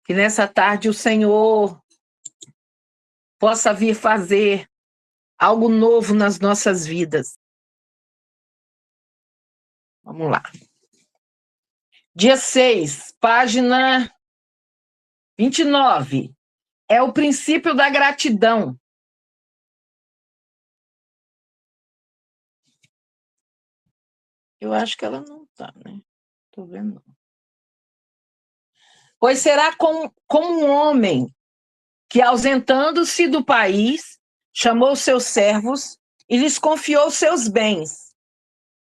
Que nessa tarde o Senhor possa vir fazer algo novo nas nossas vidas. Vamos lá. Dia 6, página 29. É o princípio da gratidão. Eu acho que ela não está, né? Estou vendo. Pois será como um homem que, ausentando-se do país, chamou seus servos e lhes confiou seus bens.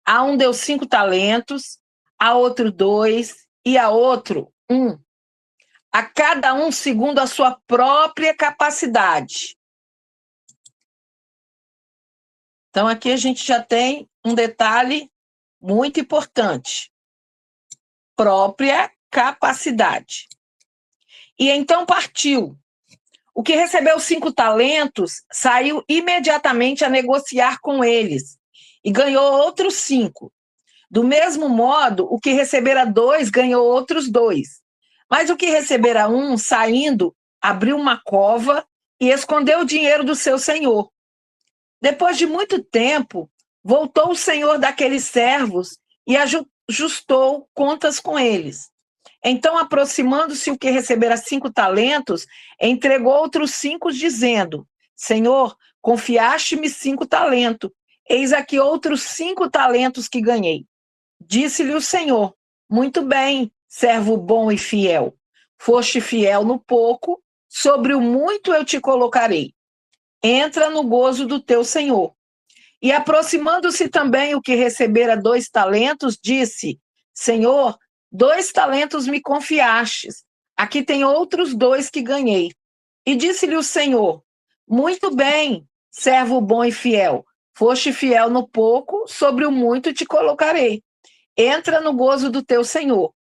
A um deu 5 talentos, a outro 2 e a outro 1. A cada um segundo a sua própria capacidade. Então, aqui a gente já tem um detalhe muito importante. Própria capacidade. E então partiu. O que recebeu 5 talentos saiu imediatamente a negociar com eles e ganhou outros 5. Do mesmo modo, o que recebera 2 ganhou outros 2. Mas o que recebera 1, saindo, abriu uma cova e escondeu o dinheiro do seu senhor. Depois de muito tempo, voltou o senhor daqueles servos e ajustou contas com eles. Então, aproximando-se o que recebera 5 talentos, entregou outros 5, dizendo: Senhor, confiaste-me 5 talentos, eis aqui outros 5 talentos que ganhei. Disse-lhe o Senhor: muito bem, servo bom e fiel. Foste fiel no pouco, sobre o muito eu te colocarei. Entra no gozo do teu Senhor. E aproximando-se também o que recebera 2 talentos, disse: Senhor, 2 talentos me confiastes. Aqui tem outros 2 que ganhei. E disse-lhe o Senhor: muito bem, servo bom e fiel. Foste fiel no pouco, sobre o muito te colocarei. Entra no gozo do teu Senhor.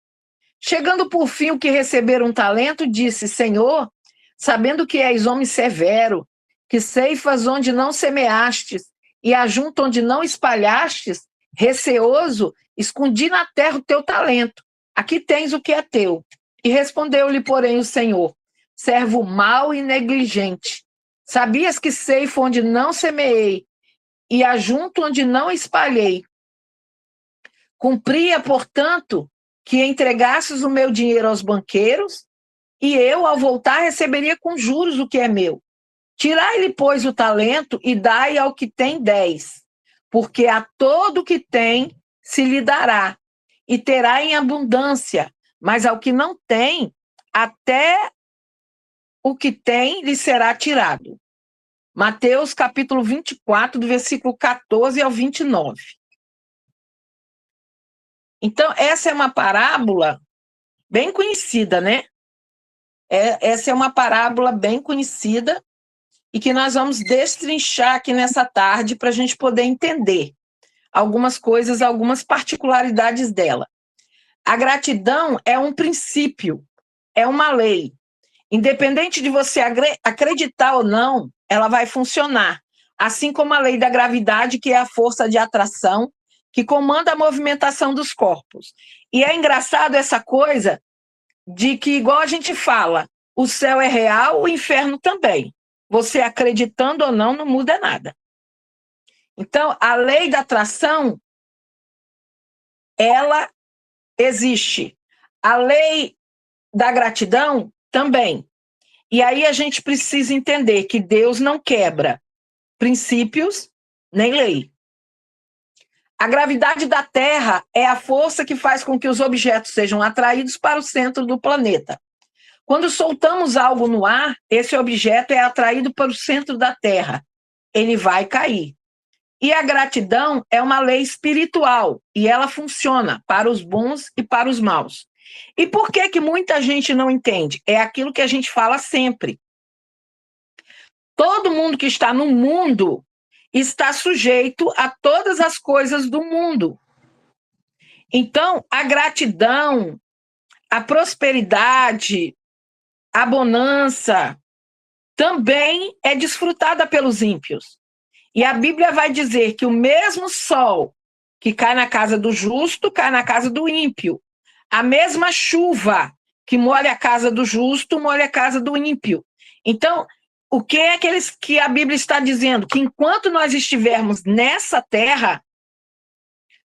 Chegando por fim o que recebera 1 talento, disse: Senhor, sabendo que és homem severo, que ceifas onde não semeastes, e ajunta onde não espalhastes, receoso, escondi na terra o teu talento. Aqui tens o que é teu. E respondeu-lhe, porém, o Senhor: servo mau e negligente. Sabias que ceifo onde não semeei, e ajunto onde não espalhei. Cumpria, portanto, que entregasses o meu dinheiro aos banqueiros, e eu, ao voltar, receberia com juros o que é meu. Tirai-lhe, pois, o talento e dai ao que tem 10, porque a todo que tem se lhe dará, e terá em abundância, mas ao que não tem, até o que tem lhe será tirado. Mateus capítulo 24, do versículo 14 ao 29. Então, essa é uma parábola bem conhecida, né? Essa é uma parábola bem conhecida e que nós vamos destrinchar aqui nessa tarde para a gente poder entender algumas coisas, algumas particularidades dela. A gratidão é um princípio, é uma lei. Independente de você acreditar ou não, ela vai funcionar. Assim como a lei da gravidade, que é a força de atração, que comanda a movimentação dos corpos. E é engraçado essa coisa de que, igual a gente fala, o céu é real, o inferno também. Você acreditando ou não, não muda nada. Então, a lei da atração, ela existe. A lei da gratidão também. E aí a gente precisa entender que Deus não quebra princípios nem lei. A gravidade da Terra é a força que faz com que os objetos sejam atraídos para o centro do planeta. Quando soltamos algo no ar, esse objeto é atraído para o centro da Terra. Ele vai cair. E a gratidão é uma lei espiritual, e ela funciona para os bons e para os maus. E por que que muita gente não entende? É aquilo que a gente fala sempre. Todo mundo que está no mundo está sujeito a todas as coisas do mundo. Então, a gratidão, a prosperidade, a bonança também é desfrutada pelos ímpios. E a Bíblia vai dizer que o mesmo sol que cai na casa do justo, cai na casa do ímpio. A mesma chuva que molha a casa do justo, molha a casa do ímpio. Então, o que é que a Bíblia está dizendo? Que enquanto nós estivermos nessa terra,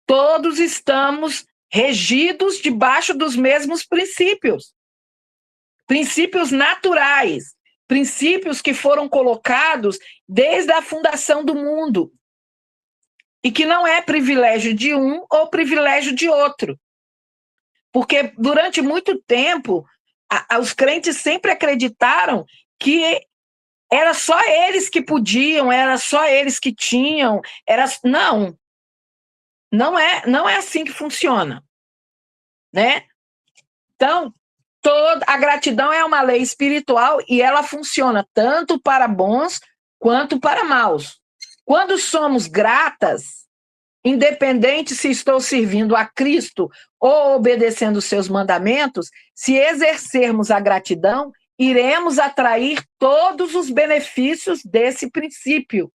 todos estamos regidos debaixo dos mesmos princípios. Princípios naturais, princípios que foram colocados desde a fundação do mundo. E que não é privilégio de um ou privilégio de outro. Porque durante muito tempo, os crentes sempre acreditaram que era só eles que podiam, era só eles que tinham. Não é assim que funciona. Né? Então, a gratidão é uma lei espiritual e ela funciona tanto para bons quanto para maus. Quando somos gratas, independente se estou servindo a Cristo ou obedecendo os seus mandamentos, se exercermos a gratidão, iremos atrair todos os benefícios desse princípio.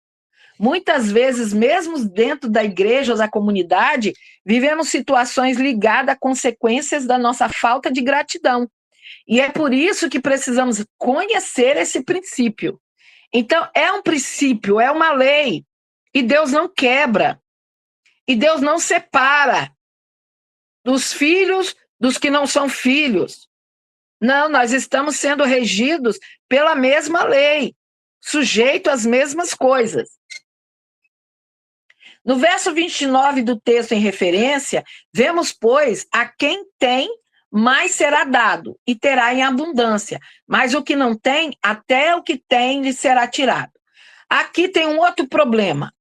Muitas vezes, mesmo dentro da igreja ou da comunidade, vivemos situações ligadas a consequências da nossa falta de gratidão. E é por isso que precisamos conhecer esse princípio. Então, é um princípio, é uma lei, e Deus não quebra. E Deus não separa dos filhos dos que não são filhos. Não, nós estamos sendo regidos pela mesma lei, sujeito às mesmas coisas. No verso 29 do texto em referência, vemos, pois, a quem tem, mais será dado, e terá em abundância. Mas o que não tem, até o que tem lhe será tirado. Aqui tem um outro problema.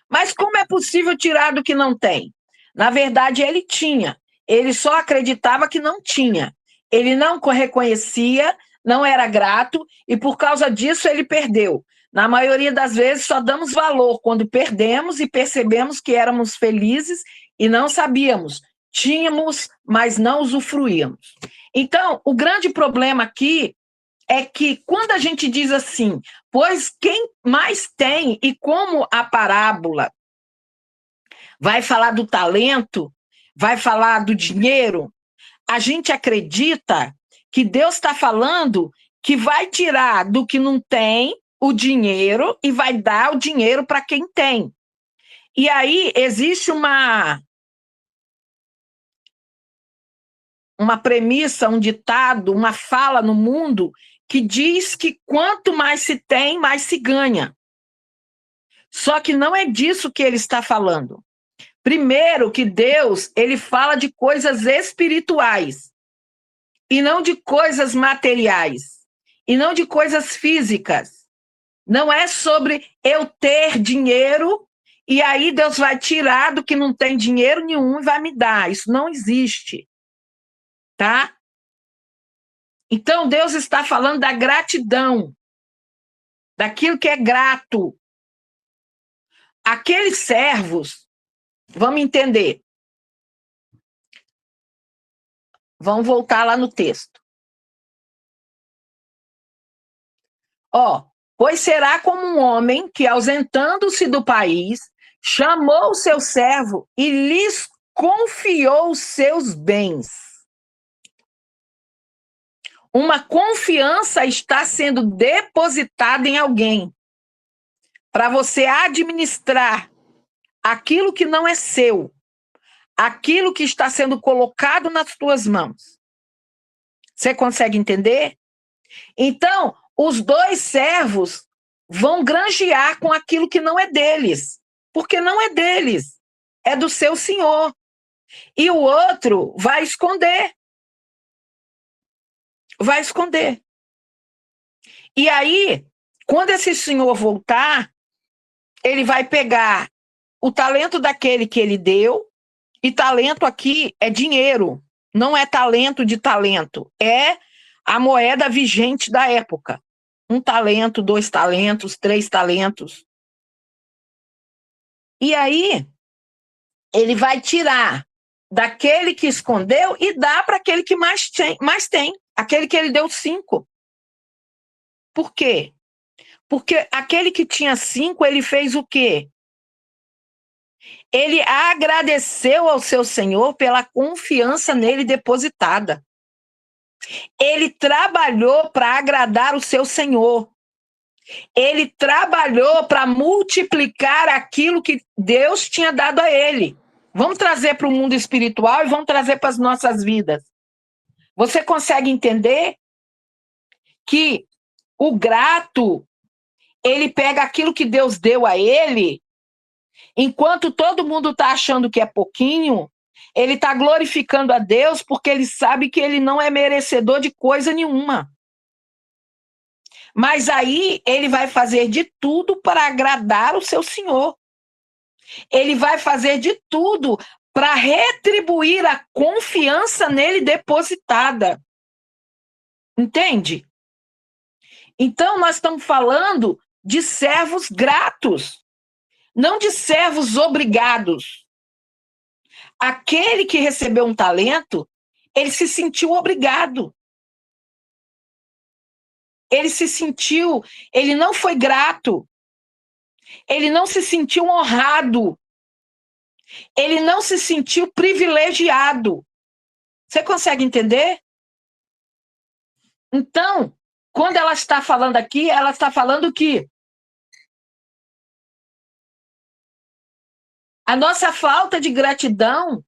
Mas como é possível tirar do que não tem? Na verdade, ele tinha. Ele só acreditava que não tinha. Ele não reconhecia, não era grato, e por causa disso ele perdeu. Na maioria das vezes, só damos valor quando perdemos e percebemos que éramos felizes e não sabíamos. Tínhamos, mas não usufruíamos. Então, o grande problema aqui é que quando a gente diz assim, pois quem mais tem, e como a parábola vai falar do talento, vai falar do dinheiro, a gente acredita que Deus está falando que vai tirar do que não tem o dinheiro e vai dar o dinheiro para quem tem. E aí existe uma premissa, um ditado, uma fala no mundo que diz que quanto mais se tem, mais se ganha. Só que não é disso que ele está falando. Primeiro que Deus, ele fala de coisas espirituais e não de coisas materiais e não de coisas físicas. Não é sobre eu ter dinheiro e aí Deus vai tirar do que não tem dinheiro nenhum e vai me dar. Isso não existe. Tá? Então, Deus está falando da gratidão, daquilo que é grato. Aqueles servos, vamos entender. Vamos voltar lá no texto. Pois será como um homem que, ausentando-se do país, chamou o seu servo e lhes confiou os seus bens. Uma confiança está sendo depositada em alguém para você administrar aquilo que não é seu, aquilo que está sendo colocado nas tuas mãos. Você consegue entender? Então, os dois servos vão granjear com aquilo que não é deles, porque não é deles, é do seu senhor. E o outro vai esconder. Vai esconder. E aí, quando esse senhor voltar, ele vai pegar o talento daquele que ele deu, e talento aqui é dinheiro, não é talento de talento, é a moeda vigente da época. 1 talento, 2 talentos, 3 talentos. E aí, ele vai tirar daquele que escondeu e dá para aquele que mais tem, aquele que ele deu 5. Por quê? Porque aquele que tinha 5, ele fez o quê? Ele agradeceu ao seu Senhor pela confiança nele depositada. Ele trabalhou para agradar o seu Senhor. Ele trabalhou para multiplicar aquilo que Deus tinha dado a ele. Vamos trazer para o mundo espiritual e vamos trazer para as nossas vidas. Você consegue entender que o grato, ele pega aquilo que Deus deu a ele, enquanto todo mundo está achando que é pouquinho, ele está glorificando a Deus porque ele sabe que ele não é merecedor de coisa nenhuma. Mas aí ele vai fazer de tudo para agradar o seu Senhor. Ele vai fazer de tudo para retribuir a confiança nele depositada. Entende? Então, nós estamos falando de servos gratos, não de servos obrigados. Aquele que recebeu um talento, ele se sentiu obrigado. Ele não foi grato. Ele não se sentiu honrado. Ele não se sentiu privilegiado. Você consegue entender? Então, quando ela está falando aqui, ela está falando que a nossa falta de gratidão,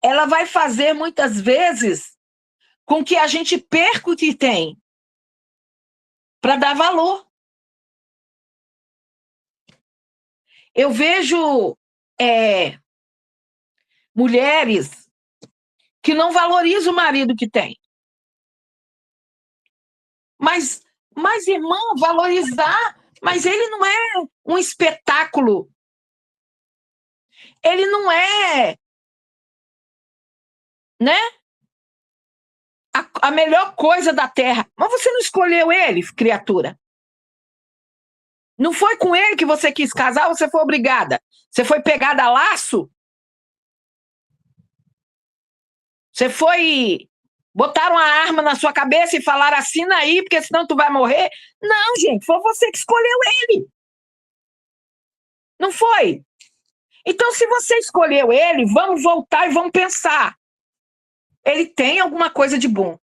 ela vai fazer muitas vezes com que a gente perca o que tem para dar valor. Eu vejo mulheres que não valorizam o marido que tem. Mas irmã, valorizar, mas ele não é um espetáculo. Ele não é, né? A melhor coisa da terra. Mas você não escolheu ele, criatura. Não foi com ele que você quis casar, você foi obrigada. Você foi pegada a laço. Você foi... Botaram a arma na sua cabeça e falaram, assina aí, porque senão tu vai morrer. Não, gente, foi você que escolheu ele. Não foi? Então, se você escolheu ele, vamos voltar e vamos pensar. Ele tem alguma coisa de bom.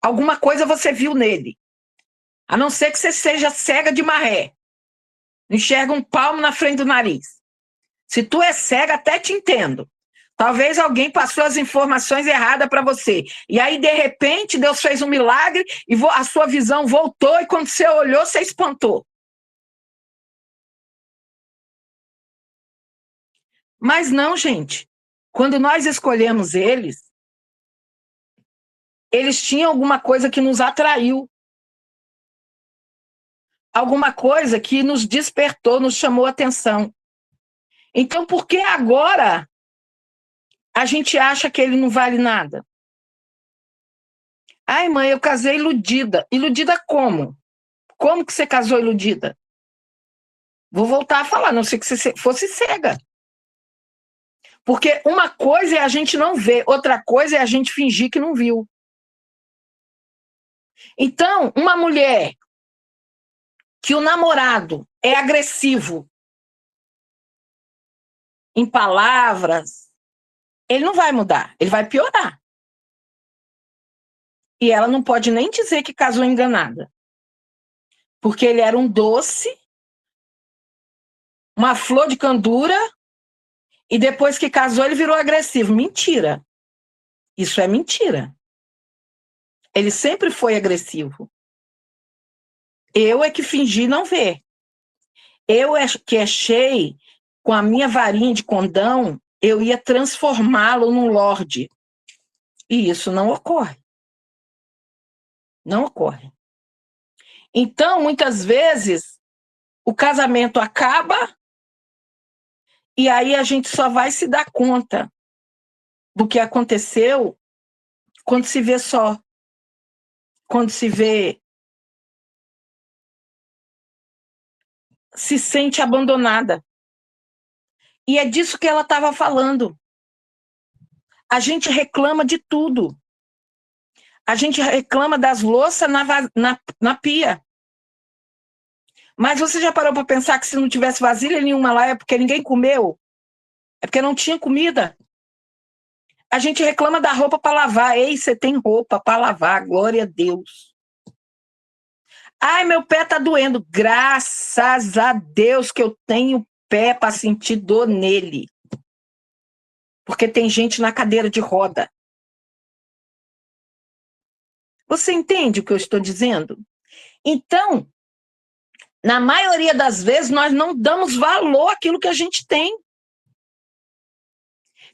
Alguma coisa você viu nele. A não ser que você seja cega de maré. Enxerga um palmo na frente do nariz. Se tu é cega, até te entendo. Talvez alguém passou as informações erradas para você. E aí, de repente, Deus fez um milagre e a sua visão voltou e quando você olhou, você espantou. Mas não, gente. Quando nós escolhemos eles tinham alguma coisa que nos atraiu. Alguma coisa que nos despertou, nos chamou a atenção. Então, por que agora a gente acha que ele não vale nada? Ai, mãe, eu casei iludida. Iludida como? Como que você casou iludida? Vou voltar a falar, não sei que você fosse cega. Porque uma coisa é a gente não ver, outra coisa é a gente fingir que não viu. Então, uma mulher que o namorado é agressivo em palavras, ele não vai mudar, ele vai piorar. E ela não pode nem dizer que casou enganada. Porque ele era um doce, uma flor de candura, e depois que casou ele virou agressivo. Mentira. Isso é mentira. Ele sempre foi agressivo. Eu é que fingi não ver. Eu é que achei, com a minha varinha de condão, eu ia transformá-lo num lorde. E isso não ocorre. Não ocorre. Então, muitas vezes, o casamento acaba e aí a gente só vai se dar conta do que aconteceu quando se vê só. Quando se vê... se sente abandonada. E é disso que ela estava falando. A gente reclama de tudo. A gente reclama das louças na pia. Mas você já parou para pensar que se não tivesse vasilha nenhuma lá é porque ninguém comeu? É porque não tinha comida? a gente reclama da roupa para lavar. Ei, você tem roupa para lavar, glória a Deus. Ai, meu pé tá doendo. Graças a Deus que eu tenho pé para sentir dor nele. Porque tem gente na cadeira de roda. Você entende o que eu estou dizendo? Então, na maioria das vezes, nós não damos valor àquilo que a gente tem.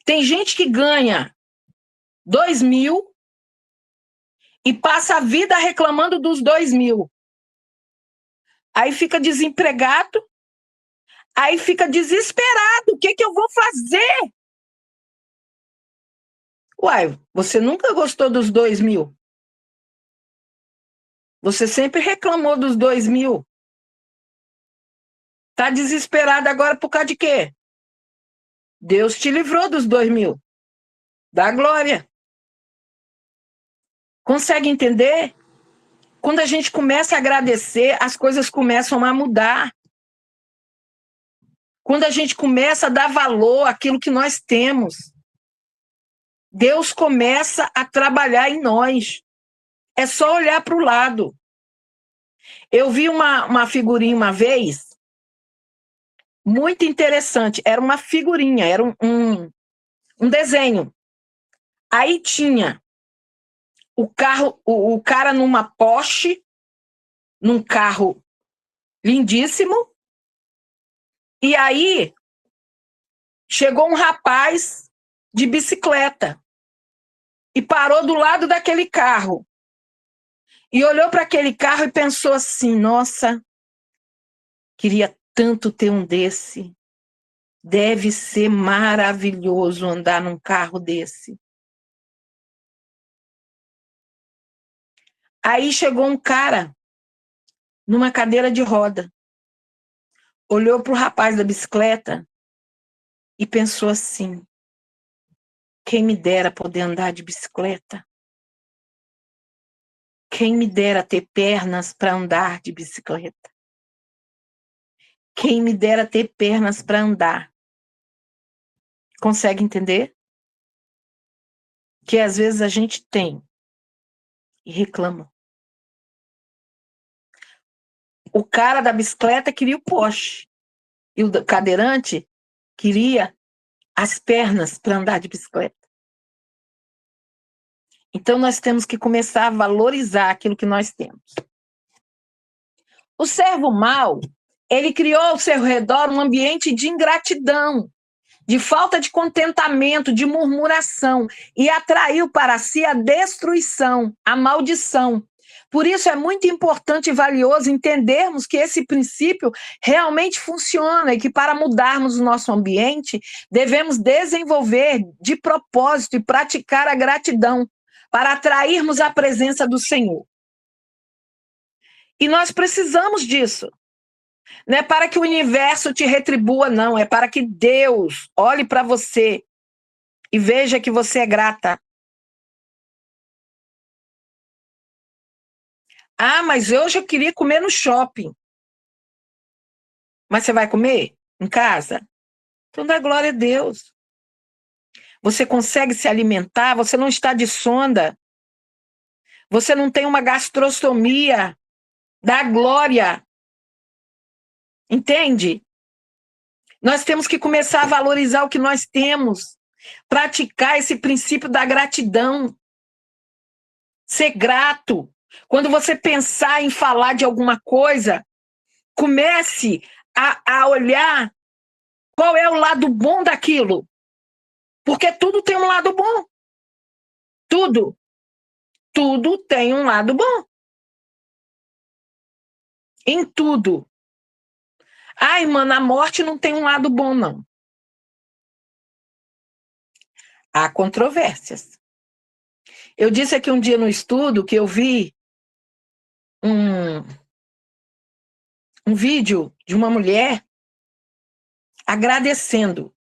Tem gente que ganha 2.000 e passa a vida reclamando dos 2.000. Aí fica desempregado, aí fica desesperado. O que eu vou fazer? Uai, você nunca gostou dos 2.000? Você sempre reclamou dos 2.000. Tá desesperado agora por causa de quê? Deus te livrou dos 2.000. Dá glória. Consegue entender? Quando a gente começa a agradecer, as coisas começam a mudar. Quando a gente começa a dar valor àquilo que nós temos, Deus começa a trabalhar em nós. É só olhar para o lado. Eu vi uma figurinha uma vez, muito interessante. Era uma figurinha, era um desenho. Aí tinha o cara numa Porsche, num carro lindíssimo, e aí chegou um rapaz de bicicleta e parou do lado daquele carro e olhou para aquele carro e pensou assim: nossa, queria tanto ter um desse. Deve ser maravilhoso andar num carro desse. Aí chegou um cara numa cadeira de roda, olhou para o rapaz da bicicleta e pensou assim: quem me dera poder andar de bicicleta? Quem me dera ter pernas para andar de bicicleta? Quem me dera ter pernas para andar? Consegue entender? Que às vezes a gente tem e reclama. O cara da bicicleta queria o Porsche e o cadeirante queria as pernas para andar de bicicleta. Então nós temos que começar a valorizar aquilo que nós temos. O servo mau, ele criou ao seu redor um ambiente de ingratidão, de falta de contentamento, de murmuração, e atraiu para si a destruição, a maldição. Por isso é muito importante e valioso entendermos que esse princípio realmente funciona e que para mudarmos o nosso ambiente, devemos desenvolver de propósito e praticar a gratidão para atrairmos a presença do Senhor. E nós precisamos disso. Não é para que o universo te retribua, não. É para que Deus olhe para você e veja que você é grata. Ah, mas hoje eu queria comer no shopping. Mas você vai comer em casa? Então dá glória a Deus. Você consegue se alimentar, você não está de sonda. Você não tem uma gastrostomia. Dá glória. Entende? Nós temos que começar a valorizar o que nós temos. Praticar esse princípio da gratidão. Ser grato. Quando você pensar em falar de alguma coisa, comece a olhar qual é o lado bom daquilo. Porque tudo tem um lado bom. Tudo. Tudo tem um lado bom. Em tudo. Ai, mano, a morte não tem um lado bom, não. Há controvérsias. Eu disse aqui um dia no estudo que eu vi um vídeo de uma mulher agradecendo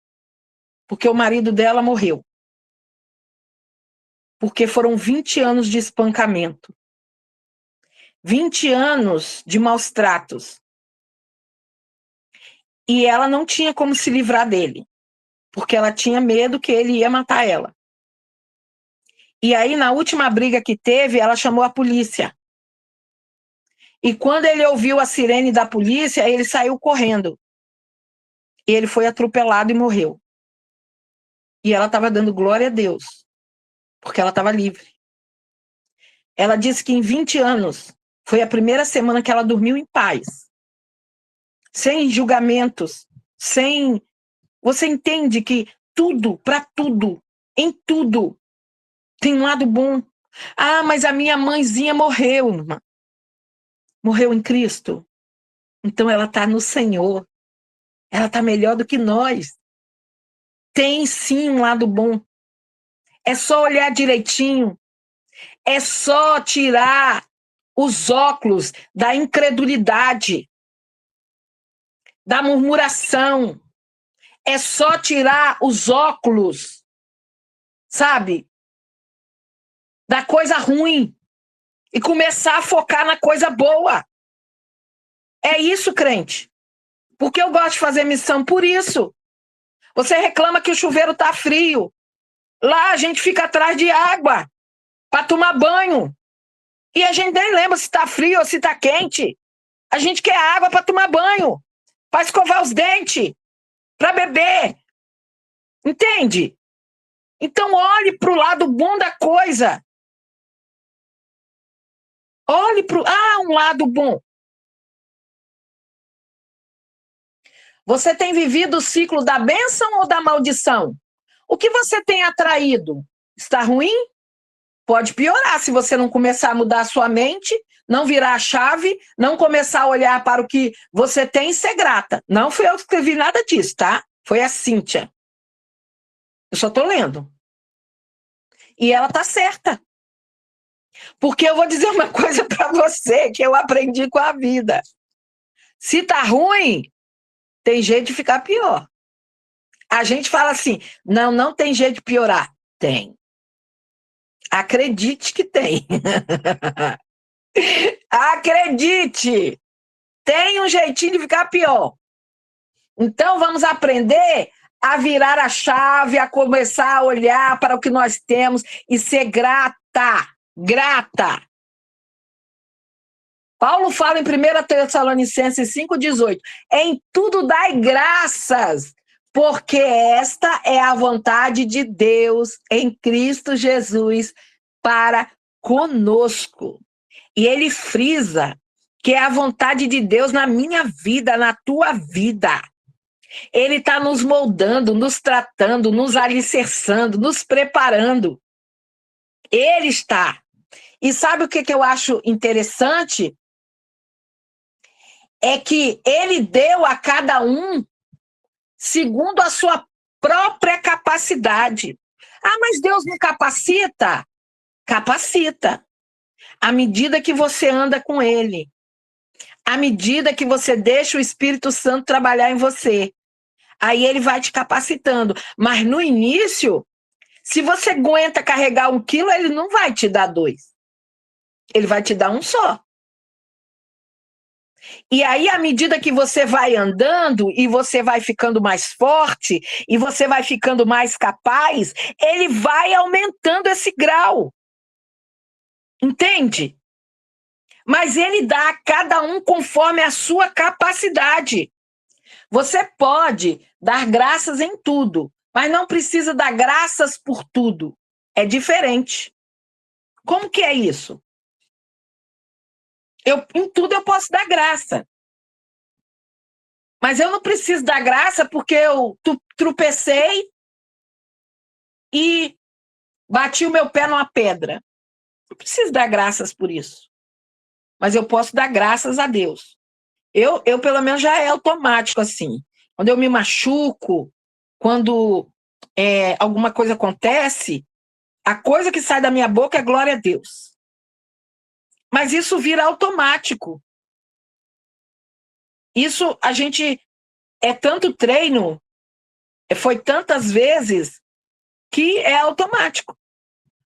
porque o marido dela morreu. Porque foram 20 anos de espancamento. 20 anos de maus tratos. E ela não tinha como se livrar dele. Porque ela tinha medo que ele ia matar ela. E aí, na última briga que teve, ela chamou a polícia. E quando ele ouviu a sirene da polícia, ele saiu correndo. E ele foi atropelado e morreu. E ela estava dando glória a Deus, porque ela estava livre. Ela disse que em 20 anos, foi a primeira semana que ela dormiu em paz. Sem julgamentos, sem... Você entende que tudo, para tudo, em tudo, tem um lado bom. Ah, mas a minha mãezinha morreu, irmã. Morreu em Cristo. Então ela está no Senhor. Ela está melhor do que nós. Tem sim um lado bom. É só olhar direitinho. É só tirar os óculos da incredulidade, da murmuração. É só tirar os óculos, sabe, da coisa ruim e começar a focar na coisa boa. É isso, crente. Porque eu gosto de fazer missão por isso. Você reclama que o chuveiro tá frio. Lá a gente fica atrás de água para tomar banho. E a gente nem lembra se tá frio ou se tá quente. A gente quer água para tomar banho, para escovar os dentes, para beber. Entende? Então olhe para o lado bom da coisa. Olhe para um lado bom. Você tem vivido o ciclo da bênção ou da maldição? O que você tem atraído? Está ruim? Pode piorar se você não começar a mudar a sua mente, não virar a chave, não começar a olhar para o que você tem e ser grata. Não fui eu que escrevi nada disso, tá? Foi a Cíntia. Eu só estou lendo. E ela está certa. Porque eu vou dizer uma coisa para você que eu aprendi com a vida. Se tá ruim, tem jeito de ficar pior. A gente fala assim, não tem jeito de piorar. Tem. Acredite que tem. Acredite! Tem um jeitinho de ficar pior. Então vamos aprender a virar a chave, a começar a olhar para o que nós temos e ser grata. Grata. Paulo fala em 1 Tessalonicenses 5,18, em tudo dai graças, porque esta é a vontade de Deus em Cristo Jesus para conosco. E ele frisa que é a vontade de Deus na minha vida, na tua vida. Ele está nos moldando, nos tratando, nos alicerçando, nos preparando. Ele está. E sabe o que eu acho interessante? É que ele deu a cada um segundo a sua própria capacidade. Ah, mas Deus não capacita? Capacita. À medida que você anda com ele. À medida que você deixa o Espírito Santo trabalhar em você. Aí ele vai te capacitando. Mas no início, se você aguenta carregar 1 quilo, ele não vai te dar 2. Ele vai te dar um só. E aí, à medida que você vai andando e você vai ficando mais forte e você vai ficando mais capaz, ele vai aumentando esse grau. Entende? Mas ele dá a cada um conforme a sua capacidade. Você pode dar graças em tudo, mas não precisa dar graças por tudo. É diferente. Como que é isso? Em tudo eu posso dar graça. Mas eu não preciso dar graça porque eu tropecei e bati o meu pé numa pedra. Não preciso dar graças por isso. Mas eu posso dar graças a Deus. Eu pelo menos, já é automático assim. Quando eu me machuco, quando alguma coisa acontece, a coisa que sai da minha boca é glória a Deus. Mas isso vira automático. Isso a gente... É tanto treino, foi tantas vezes, que é automático.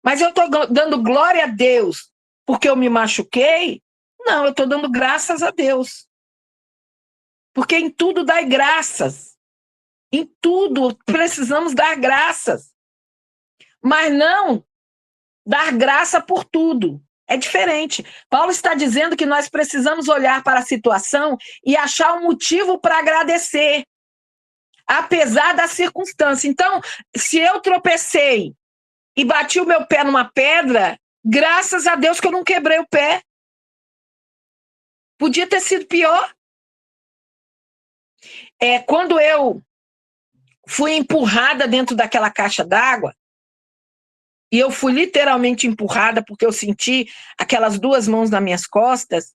Mas eu estou dando glória a Deus porque eu me machuquei? Não, eu estou dando graças a Deus. Porque em tudo dai graças. Em tudo precisamos dar graças. Mas não dar graça por tudo. É diferente. Paulo está dizendo que nós precisamos olhar para a situação e achar um motivo para agradecer, apesar da circunstância. Então, se eu tropecei e bati o meu pé numa pedra, graças a Deus que eu não quebrei o pé. Podia ter sido pior. Quando eu fui empurrada dentro daquela caixa d'água, e eu fui literalmente empurrada porque eu senti aquelas duas mãos nas minhas costas,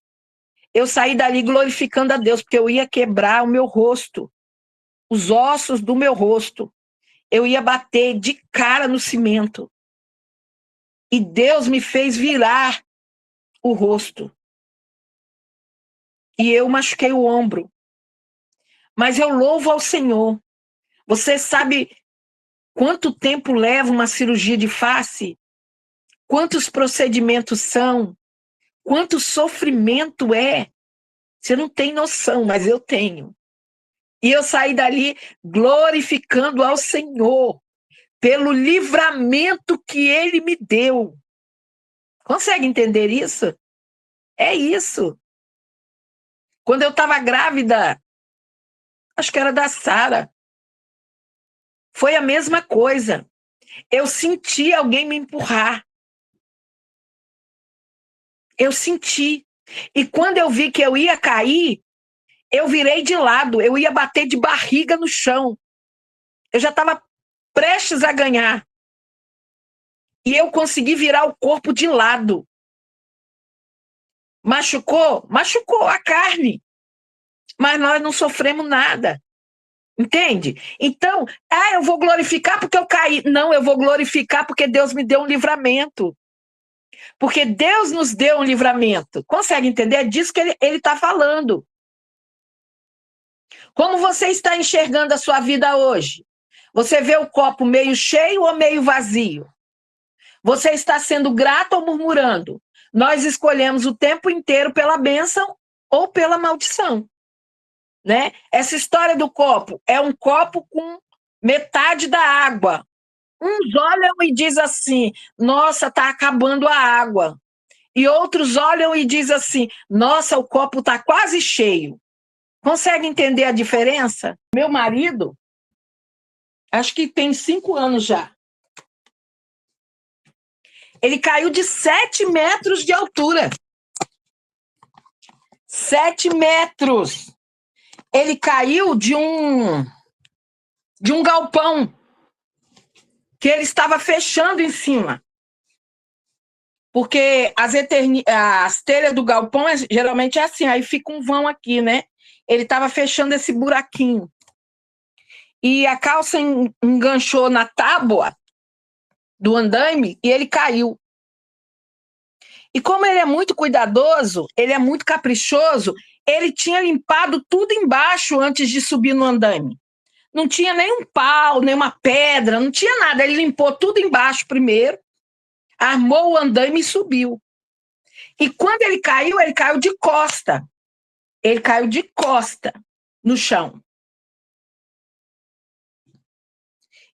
eu saí dali glorificando a Deus, porque eu ia quebrar o meu rosto, os ossos do meu rosto. Eu ia bater de cara no cimento. E Deus me fez virar o rosto. E eu machuquei o ombro. Mas eu louvo ao Senhor. Você sabe quanto tempo leva uma cirurgia de face? Quantos procedimentos são? Quanto sofrimento é? Você não tem noção, mas eu tenho. E eu saí dali glorificando ao Senhor pelo livramento que Ele me deu. Consegue entender isso? É isso. Quando eu estava grávida, acho que era da Sara, foi a mesma coisa. Eu senti alguém me empurrar. Eu senti. E quando eu vi que eu ia cair, eu virei de lado, eu ia bater de barriga no chão. Eu já estava prestes a ganhar. E eu consegui virar o corpo de lado. Machucou? Machucou a carne. Mas nós não sofremos nada. Entende? Então, eu vou glorificar porque eu caí. Não, eu vou glorificar porque Deus me deu um livramento. Porque Deus nos deu um livramento. Consegue entender? É disso que ele está falando. Como você está enxergando a sua vida hoje? Você vê o copo meio cheio ou meio vazio? Você está sendo grato ou murmurando? Nós escolhemos o tempo inteiro pela bênção ou pela maldição. Né? Essa história do copo é um copo com metade da água. Uns olham e dizem assim, nossa, está acabando a água. E outros olham e dizem assim, nossa, o copo está quase cheio. Consegue entender a diferença? Meu marido, acho que tem 5 anos já. Ele caiu de 7 metros de altura. 7 metros. Ele caiu de um galpão que ele estava fechando em cima. Porque as telhas do galpão geralmente é assim, aí fica um vão aqui, né? Ele estava fechando esse buraquinho. E a calça enganchou na tábua do andaime e ele caiu. E como ele é muito cuidadoso, ele é muito caprichoso, ele tinha limpado tudo embaixo antes de subir no andaime. Não tinha nem um pau, nem uma pedra, não tinha nada. Ele limpou tudo embaixo primeiro, armou o andaime e subiu. E quando ele caiu de costa. Ele caiu de costa no chão.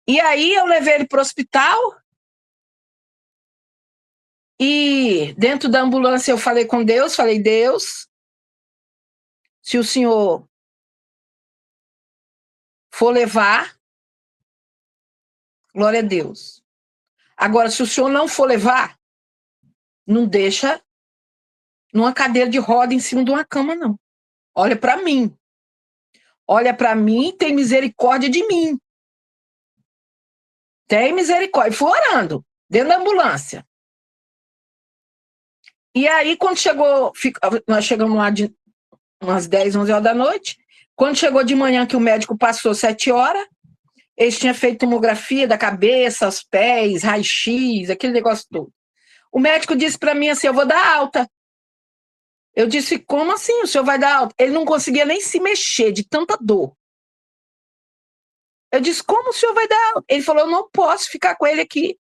E aí eu levei ele para o hospital e dentro da ambulância eu falei com Deus, falei, Deus, se o Senhor for levar, glória a Deus. Agora, se o Senhor não for levar, não deixa numa cadeira de roda em cima de uma cama, não. Olha para mim. Olha para mim, tem misericórdia de mim. Tem misericórdia. Fui orando, dentro da ambulância. E aí, quando chegou, nós chegamos lá de umas 10, 11 horas da noite. Quando chegou de manhã, que o médico passou 7 horas, eles tinham feito tomografia da cabeça, os pés, raio-x, aquele negócio todo. O médico disse para mim assim, eu vou dar alta. Eu disse, como assim o senhor vai dar alta? Ele não conseguia nem se mexer de tanta dor. Eu disse, como o senhor vai dar alta? Ele falou, eu não posso ficar com ele aqui.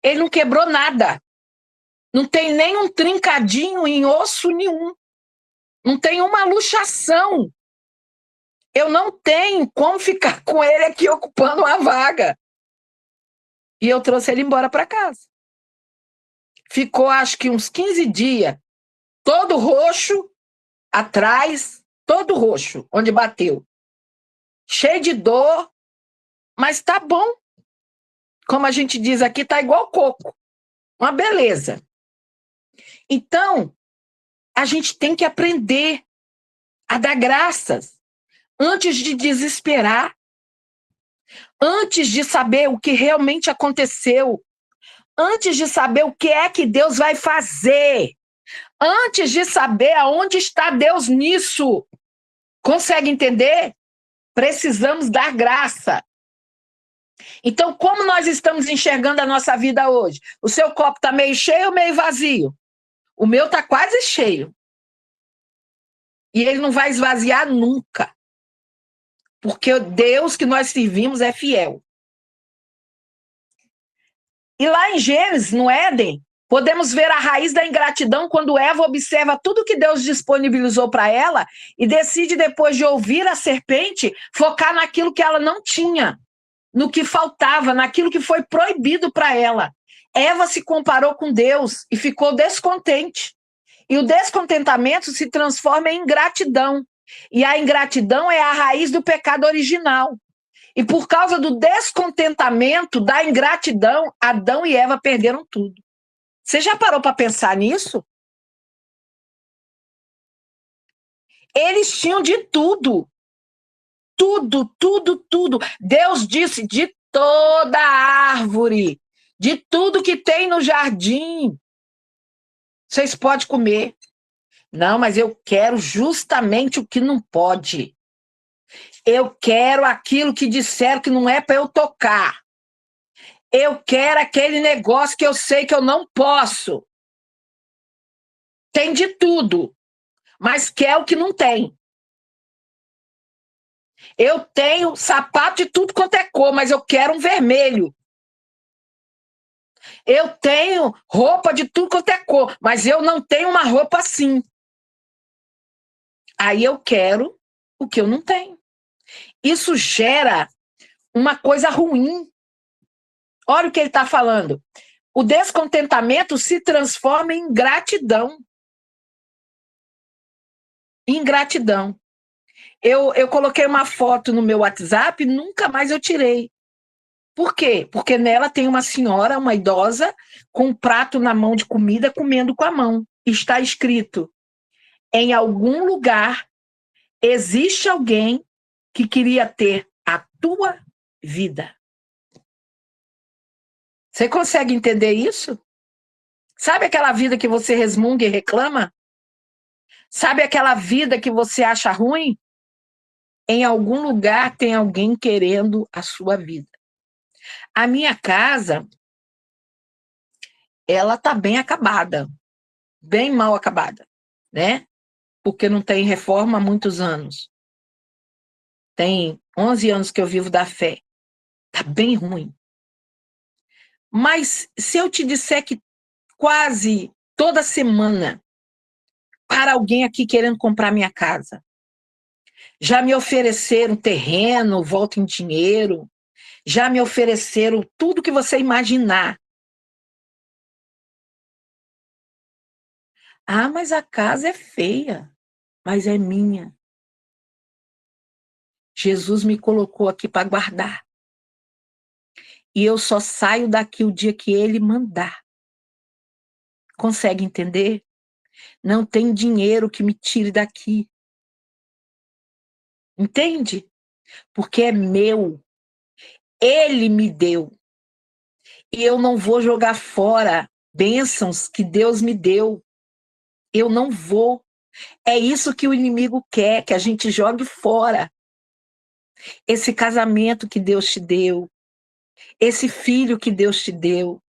Ele não quebrou nada. Não tem nem um trincadinho em osso nenhum. Não tem uma luxação. Eu não tenho como ficar com ele aqui ocupando uma vaga. E eu trouxe ele embora para casa. ficou acho que uns 15 dias, todo roxo, atrás, todo roxo, onde bateu. Cheio de dor, mas tá bom. Como a gente diz aqui, tá igual coco. Uma beleza. Então, a gente tem que aprender a dar graças antes de desesperar, antes de saber o que realmente aconteceu, antes de saber o que é que Deus vai fazer, antes de saber aonde está Deus nisso. Consegue entender? Precisamos dar graça. Então, como nós estamos enxergando a nossa vida hoje? O seu copo está meio cheio ou meio vazio? O meu está quase cheio. E ele não vai esvaziar nunca. Porque o Deus que nós servimos é fiel. E lá em Gênesis, no Éden, podemos ver a raiz da ingratidão quando Eva observa tudo que Deus disponibilizou para ela e decide, depois de ouvir a serpente, focar naquilo que ela não tinha, no que faltava, naquilo que foi proibido para ela. Eva se comparou com Deus e ficou descontente. E o descontentamento se transforma em ingratidão. E a ingratidão é a raiz do pecado original. E por causa do descontentamento, da ingratidão, Adão e Eva perderam tudo. Você já parou para pensar nisso? Eles tinham de tudo. Tudo, tudo, tudo. Deus disse de toda árvore, de tudo que tem no jardim, vocês podem comer. Não, mas eu quero justamente o que não pode. Eu quero aquilo que disseram que não é para eu tocar. Eu quero aquele negócio que eu sei que eu não posso. Tem de tudo, mas quer o que não tem. Eu tenho sapato de tudo quanto é cor, mas eu quero um vermelho. Eu tenho roupa de tudo quanto é cor, mas eu não tenho uma roupa assim. Aí eu quero o que eu não tenho. Isso gera uma coisa ruim. Olha o que ele está falando. O descontentamento se transforma em ingratidão. Ingratidão. Eu coloquei uma foto no meu WhatsApp e nunca mais eu tirei. Por quê? Porque nela tem uma senhora, uma idosa, com um prato na mão de comida, comendo com a mão. Está escrito: em algum lugar existe alguém que queria ter a tua vida. Você consegue entender isso? Sabe aquela vida que você resmunga e reclama? Sabe aquela vida que você acha ruim? Em algum lugar tem alguém querendo a sua vida. A minha casa, ela tá bem acabada, bem mal acabada, né? Porque não tem reforma há muitos anos. Tem 11 anos que eu vivo da fé. Tá bem ruim. Mas se eu te disser que quase toda semana para alguém aqui querendo comprar minha casa, já me ofereceram terreno, volta em dinheiro, já me ofereceram tudo que você imaginar. Ah, mas a casa é feia, mas é minha. Jesus me colocou aqui para guardar. E eu só saio daqui o dia que ele mandar. Consegue entender? Não tem dinheiro que me tire daqui. Entende? Porque é meu. Ele me deu. E eu não vou jogar fora bênçãos que Deus me deu. Eu não vou. É isso que o inimigo quer, que a gente jogue fora. Esse casamento que Deus te deu, esse filho que Deus te deu,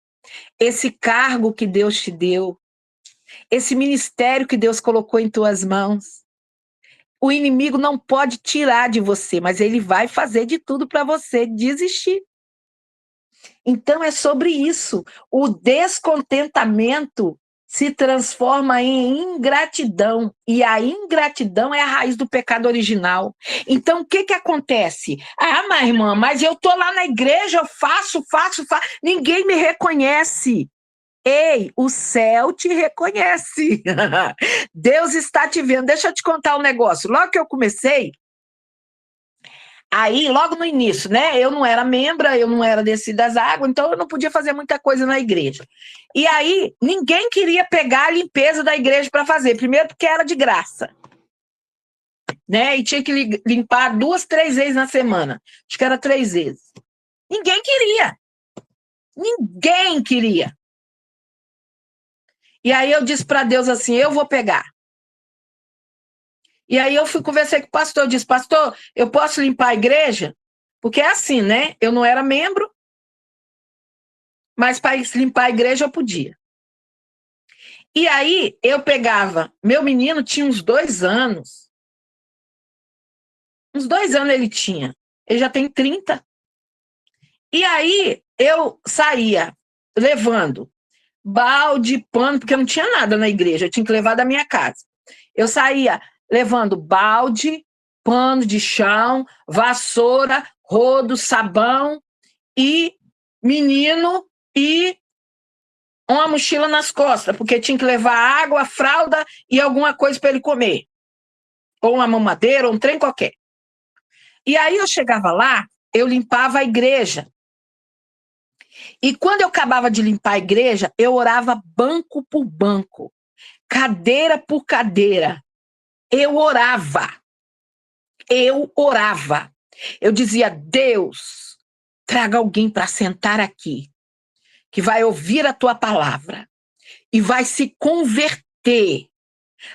esse cargo que Deus te deu, esse ministério que Deus colocou em tuas mãos. O inimigo não pode tirar de você, mas ele vai fazer de tudo para você desistir. Então é sobre isso. O descontentamento se transforma em ingratidão, e a ingratidão é a raiz do pecado original. Então o que acontece? Ah, mas irmã, mas eu tô lá na igreja, eu faço, ninguém me reconhece. Ei, o céu te reconhece. Deus está te vendo. Deixa eu te contar um negócio. Logo que eu comecei, aí, logo no início, né? Eu não era membra, eu não era descida das águas, então eu não podia fazer muita coisa na igreja. E aí, ninguém queria pegar a limpeza da igreja para fazer. Primeiro, porque era de graça, né? E tinha que limpar 2, 3 vezes na semana. Acho que era 3 vezes. Ninguém queria. Ninguém queria. E aí eu disse para Deus assim: eu vou pegar. E aí eu fui conversar com o pastor, eu disse: pastor, eu posso limpar a igreja? Porque é assim, né? Eu não era membro, mas para limpar a igreja eu podia. E aí eu pegava, meu menino tinha uns 2 anos. Uns 2 anos ele tinha. Ele já tem 30. E aí eu saía levando balde, pano, porque eu não tinha nada na igreja, eu tinha que levar da minha casa. Eu saía levando balde, pano de chão, vassoura, rodo, sabão e menino e uma mochila nas costas, porque tinha que levar água, fralda e alguma coisa para ele comer. Ou uma mamadeira, ou um trem qualquer. E aí eu chegava lá, eu limpava a igreja. E quando eu acabava de limpar a igreja, eu orava banco por banco, cadeira por cadeira. Eu orava. Eu orava. Eu dizia: Deus, traga alguém para sentar aqui, que vai ouvir a tua palavra e vai se converter,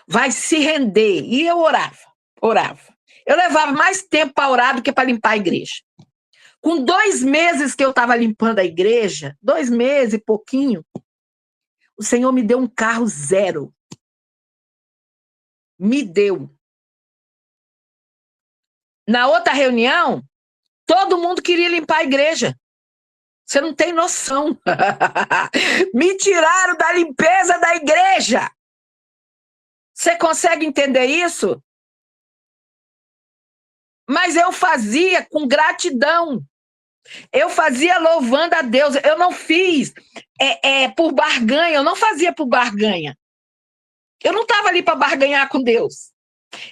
vai se render. E eu orava, orava. Eu levava mais tempo para orar do que para limpar a igreja. Com 2 meses que eu estava limpando a igreja, 2 meses e pouquinho, o Senhor me deu um carro 0. Me deu. Na outra reunião, todo mundo queria limpar a igreja. Você não tem noção. Me tiraram da limpeza da igreja. Você consegue entender isso? Mas eu fazia com gratidão. Eu fazia louvando a Deus. Eu não fiz por barganha. Eu não fazia por barganha. Eu não estava ali para barganhar com Deus.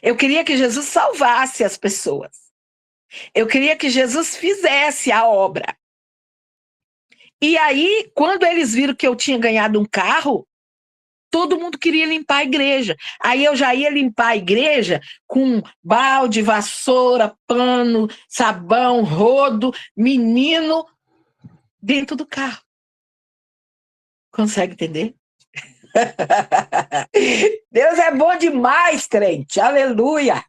Eu queria que Jesus salvasse as pessoas. Eu queria que Jesus fizesse a obra. E aí, quando eles viram que eu tinha ganhado um carro, todo mundo queria limpar a igreja. Aí eu já ia limpar a igreja com balde, vassoura, pano, sabão, rodo, menino, dentro do carro. Consegue entender? Deus é bom demais, crente. Aleluia.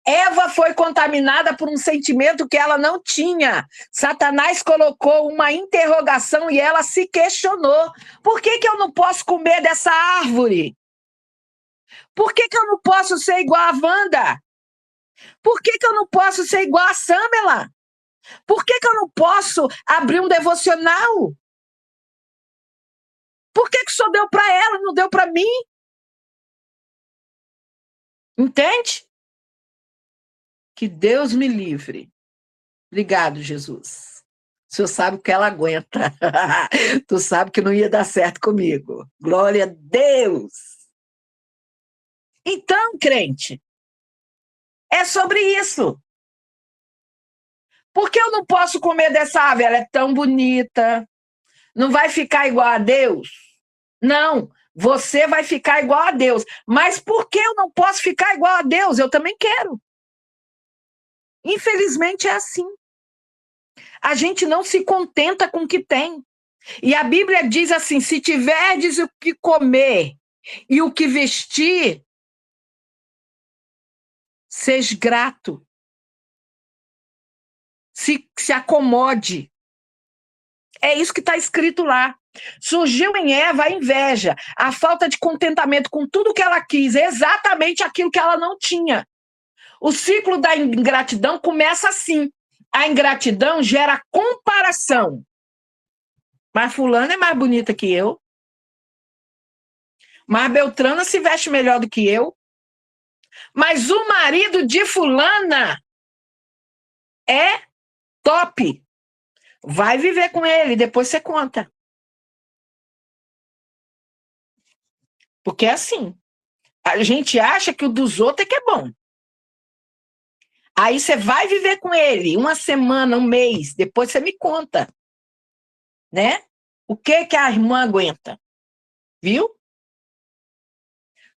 Eva foi contaminada por um sentimento que ela não tinha. Satanás colocou uma interrogação e ela se questionou. Por que eu não posso comer dessa árvore? Por que eu não posso ser igual a Wanda? Por que eu não posso ser igual a Samela? Por que eu não posso abrir um devocional? Por que só deu para ela, não deu para mim? Entende? Que Deus me livre. Obrigado, Jesus. O Senhor sabe o que ela aguenta. Tu sabe que não ia dar certo comigo. Glória a Deus. Então, crente, é sobre isso. Por que eu não posso comer dessa ave? Ela é tão bonita. Não vai ficar igual a Deus? Não, você vai ficar igual a Deus. Mas por que eu não posso ficar igual a Deus? Eu também quero. Infelizmente é assim. A gente não se contenta com o que tem. E a Bíblia diz assim: se tiverdes o que comer e o que vestir, seja grato. Se acomode. É isso que está escrito lá. Surgiu em Eva a inveja, a falta de contentamento com tudo que ela quis, exatamente aquilo que ela não tinha. O ciclo da ingratidão começa assim. A ingratidão gera comparação. Mas fulana é mais bonita que eu. Mas Beltrana se veste melhor do que eu. Mas o marido de fulana é top. Vai viver com ele, depois você conta. Porque é assim, a gente acha que o dos outros é que é bom. Aí você vai viver com ele uma semana, um mês, depois você me conta, né? O que a irmã aguenta, viu?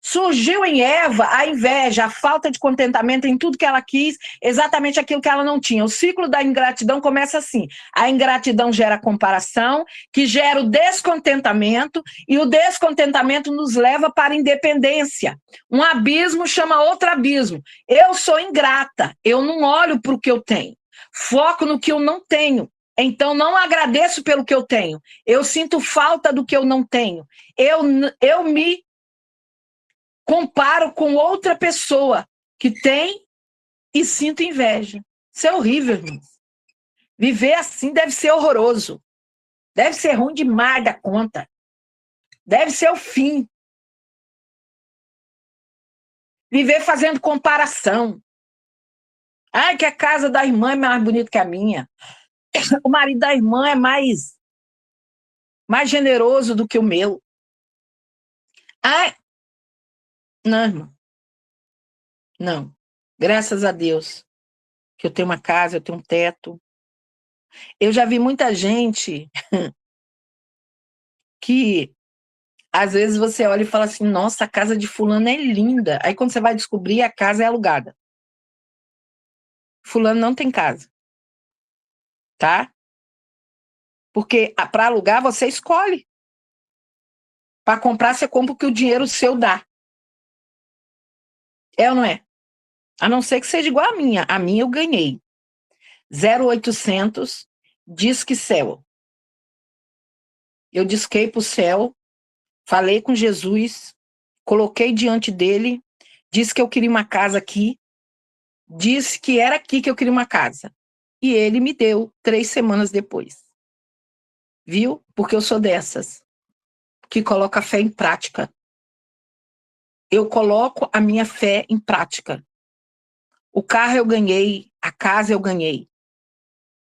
Surgiu em Eva a inveja, a falta de contentamento em tudo que ela quis, exatamente aquilo que ela não tinha. O ciclo da ingratidão começa assim. A ingratidão gera comparação, que gera o descontentamento, e o descontentamento nos leva para a independência. Um abismo chama outro abismo. Eu sou ingrata, eu não olho para o que eu tenho, foco no que eu não tenho. Então, não agradeço pelo que eu tenho. Eu sinto falta do que eu não tenho. Eu me comparo com outra pessoa que tem e sinto inveja. Isso é horrível, irmãos. Viver assim deve ser horroroso. Deve ser ruim demais da conta. Deve ser o fim. Viver fazendo comparação. Ai, que a casa da irmã é mais bonita que a minha. O marido da irmã é mais generoso do que o meu. Ai, não, irmão. Não. Graças a Deus que eu tenho uma casa, eu tenho um teto. Eu já vi muita gente que às vezes você olha e fala assim, nossa, a casa de fulano é linda. Aí quando você vai descobrir, a casa é alugada. Fulano não tem casa, tá? Porque para alugar você escolhe. Para comprar você compra o que o dinheiro seu dá. É ou não é? A não ser que seja igual a minha. A minha eu ganhei. 0800 Disque Céu. Eu disquei pro céu, falei com Jesus, coloquei diante dele, disse que eu queria uma casa aqui, disse que era aqui que eu queria uma casa. E ele me deu 3 semanas depois. Viu? Porque eu sou dessas que coloca a fé em prática. Eu coloco a minha fé em prática. O carro eu ganhei, a casa eu ganhei.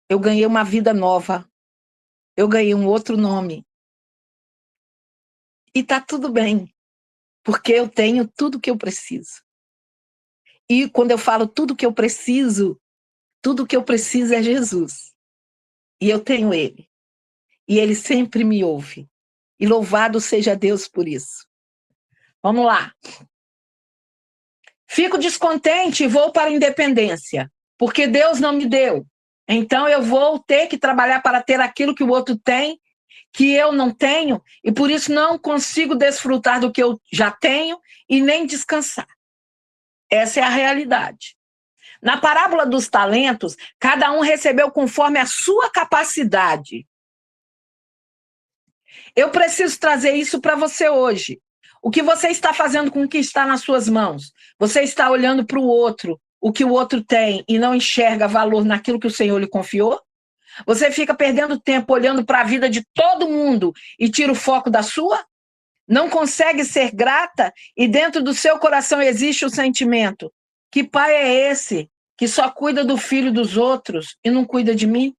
Eu ganhei uma vida nova. Eu ganhei um outro nome. E tá tudo bem, porque eu tenho tudo que eu preciso. E quando eu falo tudo que eu preciso é Jesus. E eu tenho ele. E ele sempre me ouve. E louvado seja Deus por isso. Vamos lá. Fico descontente e vou para a independência, porque Deus não me deu. Então eu vou ter que trabalhar para ter aquilo que o outro tem, que eu não tenho, e por isso não consigo desfrutar do que eu já tenho e nem descansar. Essa é a realidade. Na parábola dos talentos, cada um recebeu conforme a sua capacidade. Eu preciso trazer isso para você hoje. O que você está fazendo com o que está nas suas mãos? Você está olhando para o outro, o que o outro tem, e não enxerga valor naquilo que o Senhor lhe confiou? Você fica perdendo tempo olhando para a vida de todo mundo e tira o foco da sua? Não consegue ser grata e dentro do seu coração existe o sentimento: que pai é esse que só cuida do filho dos outros e não cuida de mim?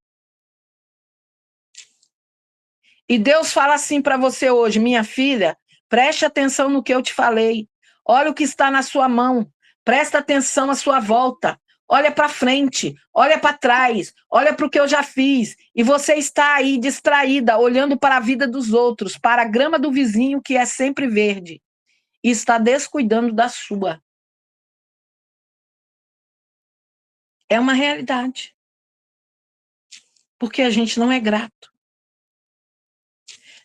E Deus fala assim para você hoje: minha filha, preste atenção no que eu te falei. Olha o que está na sua mão. Presta atenção à sua volta. Olha para frente, olha para trás, olha para o que eu já fiz. E você está aí distraída, olhando para a vida dos outros, para a grama do vizinho que é sempre verde. E está descuidando da sua. É uma realidade. Porque a gente não é grato.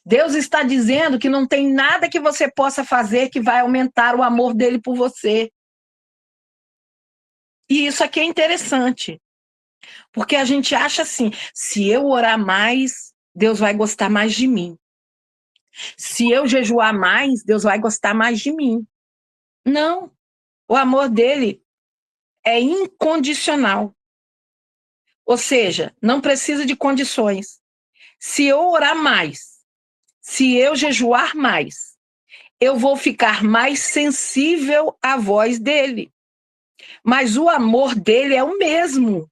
Deus está dizendo que não tem nada que você possa fazer que vai aumentar o amor dele por você. E isso aqui é interessante, porque a gente acha assim, se eu orar mais, Deus vai gostar mais de mim. Se eu jejuar mais, Deus vai gostar mais de mim. Não, o amor dele é incondicional. Ou seja, não precisa de condições. Se eu orar mais, se eu jejuar mais, eu vou ficar mais sensível à voz dele. Mas o amor dele é o mesmo,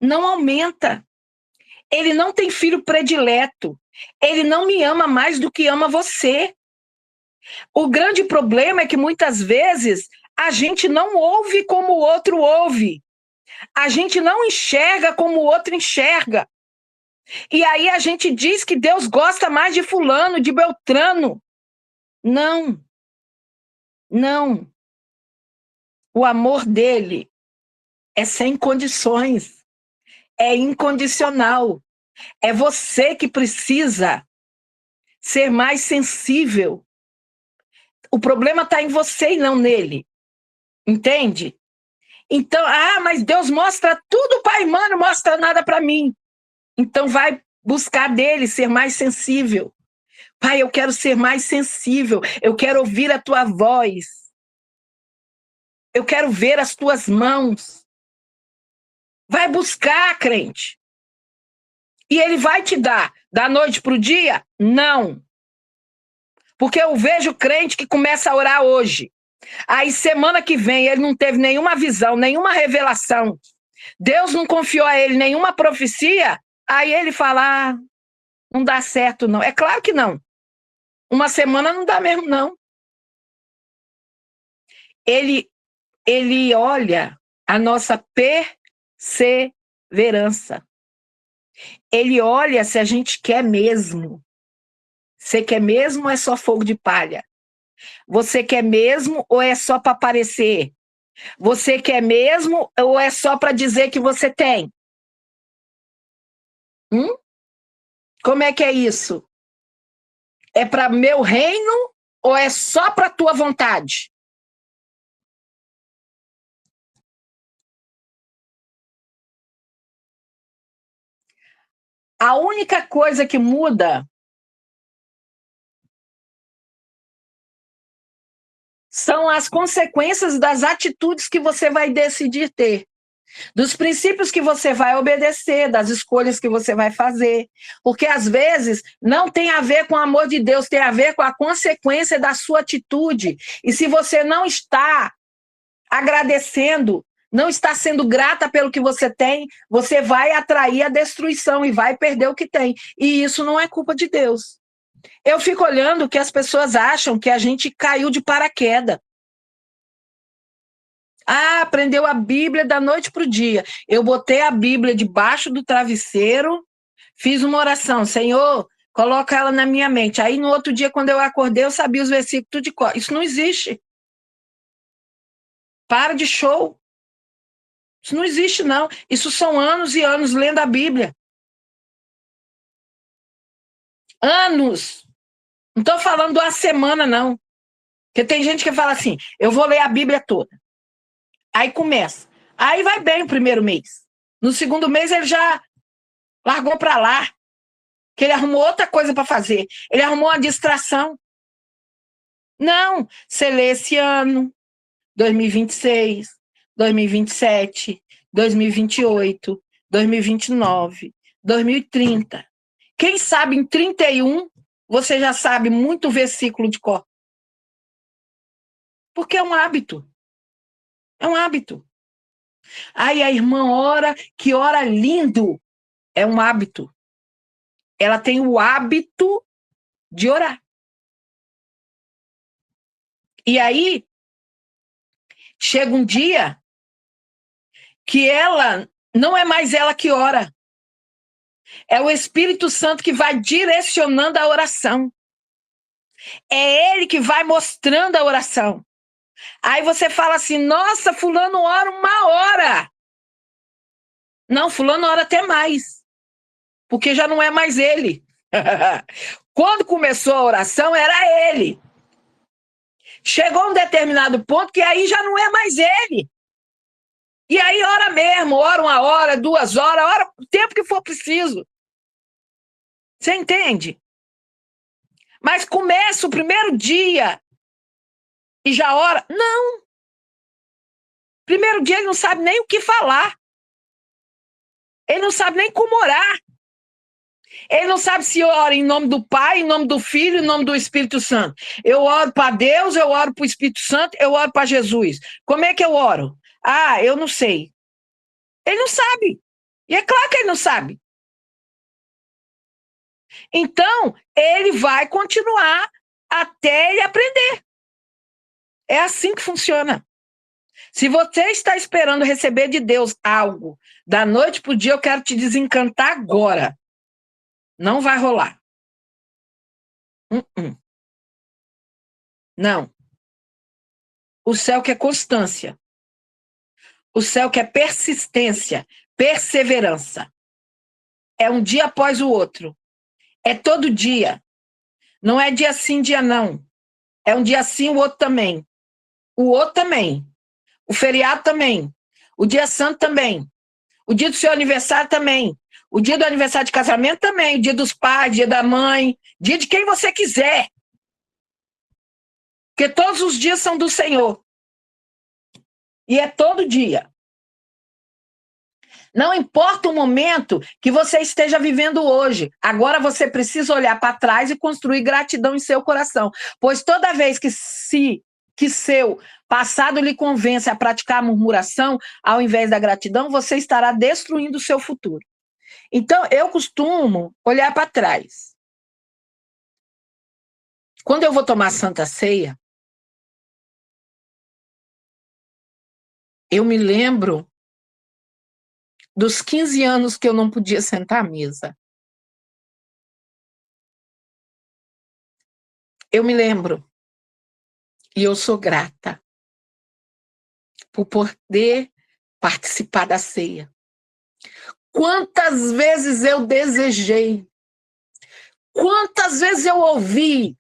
não aumenta. Ele não tem filho predileto. Ele não me ama mais do que ama você. O grande problema é que muitas vezes a gente não ouve como o outro ouve. A gente não enxerga como o outro enxerga. E aí a gente diz que Deus gosta mais de fulano, de Beltrano. Não, não. O amor dele é sem condições, é incondicional. É você que precisa ser mais sensível. O problema está em você e não nele. Entende? Então, mas Deus mostra tudo para a irmã, não mostra nada para mim. Então vai buscar dele ser mais sensível. Pai, eu quero ser mais sensível. Eu quero ouvir a tua voz. Eu quero ver as tuas mãos. Vai buscar, crente. E ele vai te dar. Da noite para o dia? Não. Porque eu vejo crente que começa a orar hoje. Aí semana que vem ele não teve nenhuma visão, nenhuma revelação. Deus não confiou a ele nenhuma profecia. Aí ele fala, não dá certo não. É claro que não. Uma semana não dá mesmo não. Ele olha a nossa perseverança. Ele olha se a gente quer mesmo. Você quer mesmo ou é só fogo de palha? Você quer mesmo ou é só para aparecer? Você quer mesmo ou é só para dizer que você tem? Como é que é isso? É para meu reino ou é só para tua vontade? A única coisa que muda são as consequências das atitudes que você vai decidir ter, dos princípios que você vai obedecer, das escolhas que você vai fazer. Porque, às vezes, não tem a ver com o amor de Deus, tem a ver com a consequência da sua atitude. E se você não está agradecendo, não está sendo grata pelo que você tem, você vai atrair a destruição e vai perder o que tem. E isso não é culpa de Deus. Eu fico olhando que as pessoas acham que a gente caiu de paraquedas. Aprendeu a Bíblia da noite para o dia. Eu botei a Bíblia debaixo do travesseiro, fiz uma oração, Senhor, coloca ela na minha mente. Aí no outro dia, quando eu acordei, eu sabia os versículos tudo de cor. Isso não existe. Para de show. Isso não existe, não. Isso são anos e anos lendo a Bíblia. Anos. Não estou falando de uma semana, não. Porque tem gente que fala assim, eu vou ler a Bíblia toda. Aí começa. Aí vai bem o primeiro mês. No segundo mês ele já largou para lá. Que ele arrumou outra coisa para fazer. Ele arrumou uma distração. Não, você lê esse ano, 2026, 2027, 2028, 2029, 2030. Quem sabe em 31 você já sabe muito versículo de cor. Porque é um hábito. É um hábito. Aí a irmã ora, que ora lindo. É um hábito. Ela tem o hábito de orar. E aí, chega um dia que ela não é mais ela que ora. É o Espírito Santo que vai direcionando a oração. É ele que vai mostrando a oração. Aí você fala assim, nossa, fulano ora 1 hora. Não, fulano ora até mais. Porque já não é mais ele. Quando começou a oração, era ele. Chegou um determinado ponto que aí já não é mais ele. E aí ora mesmo, ora 1 hora, 2 horas, ora o tempo que for preciso. Você entende? Mas começa o primeiro dia e já ora. Não. Primeiro dia ele não sabe nem o que falar. Ele não sabe nem como orar. Ele não sabe se ora em nome do Pai, em nome do Filho, em nome do Espírito Santo. Eu oro para Deus, eu oro para o Espírito Santo, eu oro para Jesus. Como é que eu oro? Eu não sei. Ele não sabe. E é claro que ele não sabe. Então, ele vai continuar até ele aprender. É assim que funciona. Se você está esperando receber de Deus algo da noite para o dia, eu quero te desencantar agora. Não vai rolar. Não. O céu quer constância. O céu quer persistência, perseverança. É um dia após o outro. É todo dia. Não é dia sim, dia não. É um dia sim, o outro também. O outro também. O feriado também. O dia santo também. O dia do seu aniversário também. O dia do aniversário de casamento também. O dia dos pais, dia da mãe. Dia de quem você quiser. Porque todos os dias são do Senhor. E é todo dia. Não importa o momento que você esteja vivendo hoje. Agora você precisa olhar para trás e construir gratidão em seu coração. Pois toda vez que seu passado lhe convence a praticar a murmuração, ao invés da gratidão, você estará destruindo o seu futuro. Então, eu costumo olhar para trás. Quando eu vou tomar Santa Ceia, eu me lembro dos 15 anos que eu não podia sentar à mesa. Eu me lembro. E eu sou grata por poder participar da ceia. Quantas vezes eu desejei, quantas vezes eu ouvi,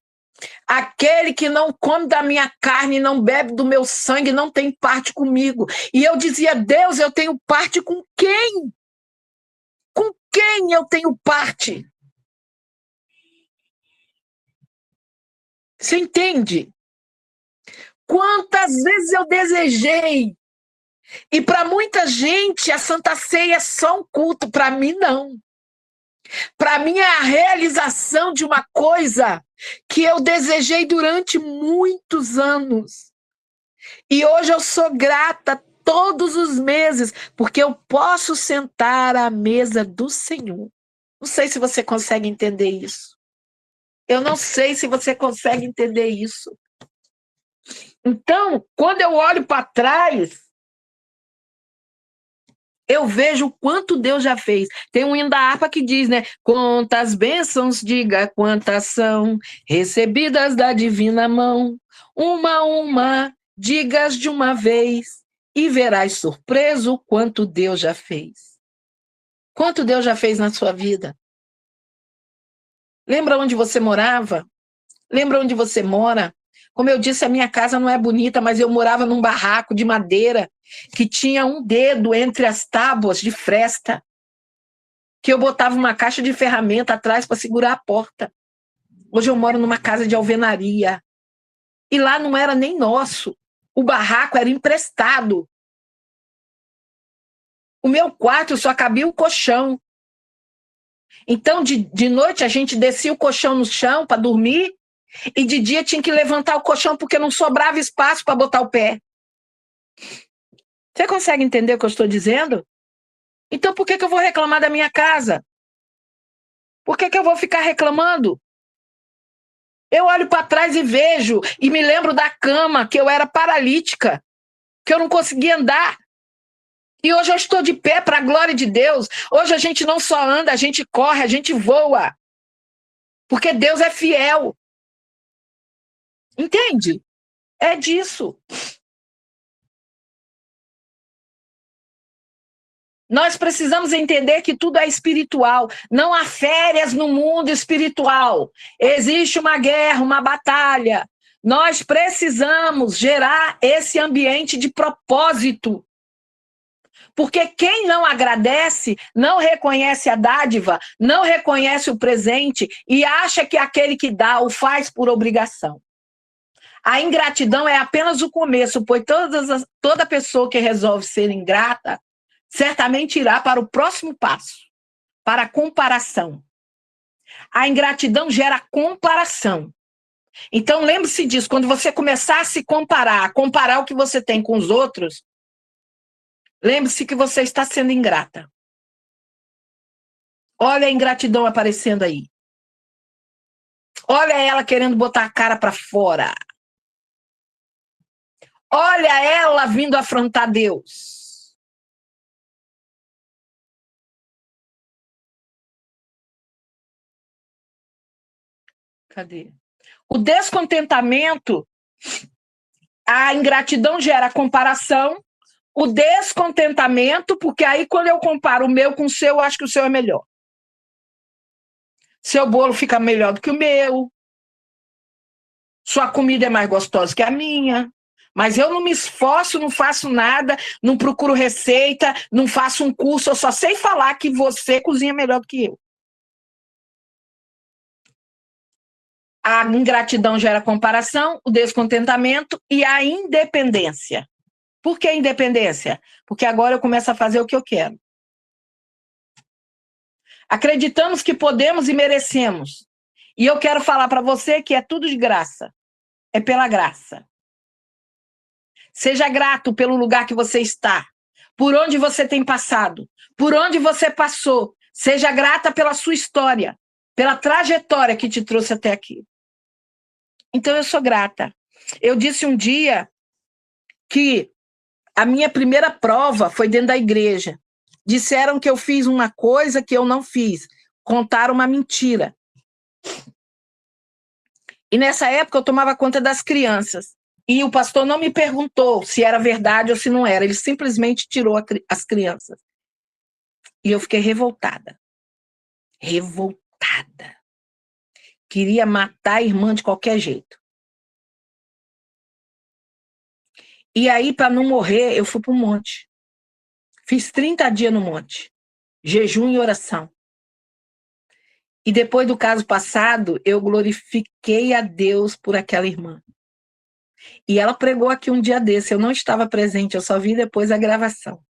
aquele que não come da minha carne, não bebe do meu sangue, não tem parte comigo. E eu dizia, Deus, eu tenho parte com quem? Com quem eu tenho parte? Você entende? Quantas vezes eu desejei. E para muita gente, a Santa Ceia é só um culto. Para mim, não. Para mim, é a realização de uma coisa que eu desejei durante muitos anos. E hoje eu sou grata todos os meses, porque eu posso sentar à mesa do Senhor. Não sei se você consegue entender isso. Eu não sei se você consegue entender isso. Então, quando eu olho para trás, eu vejo o quanto Deus já fez. Tem um hino da harpa que diz, né? Quantas bênçãos, diga quantas são, recebidas da divina mão. Uma a uma, digas de uma vez, e verás surpreso quanto Deus já fez. Quanto Deus já fez na sua vida? Lembra onde você morava? Lembra onde você mora? Como eu disse, a minha casa não é bonita, mas eu morava num barraco de madeira que tinha um dedo entre as tábuas de fresta, que eu botava uma caixa de ferramenta atrás para segurar a porta. Hoje eu moro numa casa de alvenaria. E lá não era nem nosso. O barraco era emprestado. O meu quarto só cabia o colchão. Então, de noite, a gente descia o colchão no chão para dormir, e de dia tinha que levantar o colchão porque não sobrava espaço para botar o pé. Você consegue entender o que eu estou dizendo? Então, por que eu vou reclamar da minha casa? Por que eu vou ficar reclamando? Eu olho para trás e vejo, e me lembro da cama, que eu era paralítica, que eu não conseguia andar. E hoje eu estou de pé para a glória de Deus. Hoje a gente não só anda, a gente corre, a gente voa. Porque Deus é fiel. Entende? É disso. Nós precisamos entender que tudo é espiritual. Não há férias no mundo espiritual. Existe uma guerra, uma batalha. Nós precisamos gerar esse ambiente de propósito. Porque quem não agradece, não reconhece a dádiva, não reconhece o presente e acha que aquele que dá o faz por obrigação. A ingratidão é apenas o começo, pois toda pessoa que resolve ser ingrata certamente irá para o próximo passo, para a comparação. A ingratidão gera comparação. Então, lembre-se disso, quando você começar a se comparar, a comparar o que você tem com os outros, lembre-se que você está sendo ingrata. Olha a ingratidão aparecendo aí. Olha ela querendo botar a cara para fora. Olha ela vindo afrontar Deus. Cadê? O descontentamento, a ingratidão gera comparação, o descontentamento, porque aí quando eu comparo o meu com o seu, eu acho que o seu é melhor. Seu bolo fica melhor do que o meu, sua comida é mais gostosa que a minha, mas eu não me esforço, não faço nada, não procuro receita, não faço um curso, eu só sei falar que você cozinha melhor do que eu. A ingratidão gera comparação, o descontentamento e a independência. Por que independência? Porque agora eu começo a fazer o que eu quero. Acreditamos que podemos e merecemos. E eu quero falar para você que é tudo de graça. É pela graça. Seja grato pelo lugar que você está, por onde você tem passado, por onde você passou. Seja grata pela sua história, pela trajetória que te trouxe até aqui. Então eu sou grata. Eu disse um dia que a minha primeira prova foi dentro da igreja. Disseram que eu fiz uma coisa que eu não fiz. Contaram uma mentira. E nessa época eu tomava conta das crianças. E o pastor não me perguntou se era verdade ou se não era. Ele simplesmente tirou as crianças. E eu fiquei revoltada. Revoltada. Queria matar a irmã de qualquer jeito. E aí, para não morrer, eu fui para o monte. Fiz 30 dias no monte. Jejum e oração. E depois do caso passado, eu glorifiquei a Deus por aquela irmã. E ela pregou aqui um dia desse, eu não estava presente, eu só vi depois a gravação.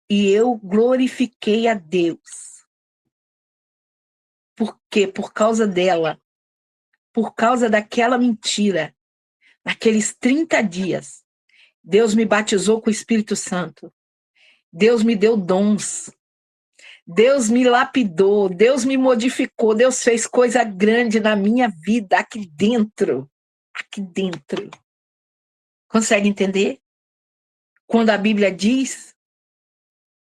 E eu glorifiquei a Deus. Por quê? Por causa dela. Por causa daquela mentira. Naqueles 30 dias, Deus me batizou com o Espírito Santo. Deus me deu dons. Deus me lapidou, Deus me modificou, Deus fez coisa grande na minha vida, aqui dentro. Aqui dentro. Consegue entender? Quando a Bíblia diz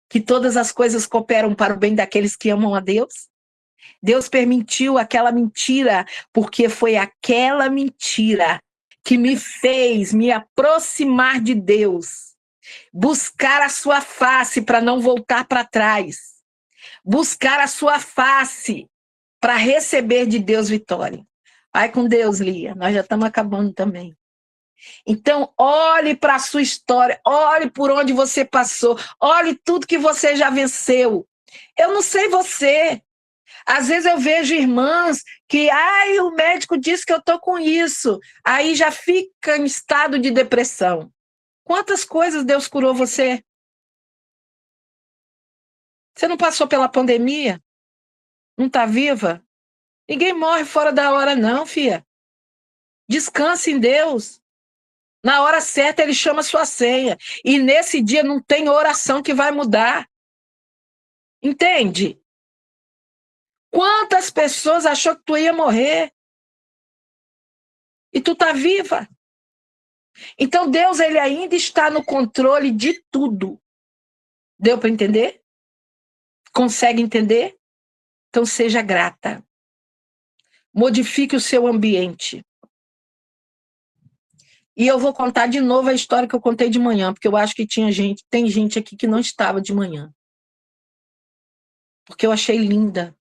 que todas as coisas cooperam para o bem daqueles que amam a Deus, Deus permitiu aquela mentira, porque foi aquela mentira que me fez me aproximar de Deus, buscar a sua face para não voltar para trás. Buscar a sua face para receber de Deus vitória. Vai com Deus, Lia. Nós já estamos acabando também. Então, olhe para a sua história, olhe por onde você passou, olhe tudo que você já venceu. Eu não sei você. Às vezes eu vejo irmãs que, o médico disse que eu estou com isso. Aí já fica em estado de depressão. Quantas coisas Deus curou você? Você não passou pela pandemia? Não está viva? Ninguém morre fora da hora, não, filha. Descanse em Deus. Na hora certa, Ele chama a sua senha. E nesse dia não tem oração que vai mudar. Entende? Quantas pessoas achou que tu ia morrer? E tu tá viva. Então Deus, Ele ainda está no controle de tudo. Deu para entender? Consegue entender? Então seja grata. Modifique o seu ambiente. E eu vou contar de novo a história que eu contei de manhã, porque eu acho que tem gente aqui que não estava de manhã. Porque eu achei linda.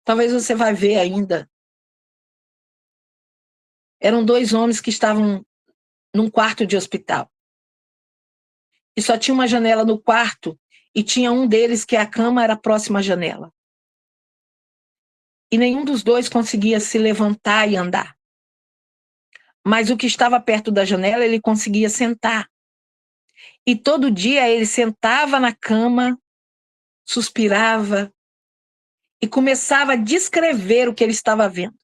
Talvez você vai ver ainda. Eram 2 homens que estavam num quarto de hospital. E só tinha uma janela no quarto, e tinha um deles que a cama era próxima à janela. E nenhum dos dois conseguia se levantar e andar. Mas o que estava perto da janela, ele conseguia sentar. E todo dia ele sentava na cama, suspirava e começava a descrever o que ele estava vendo.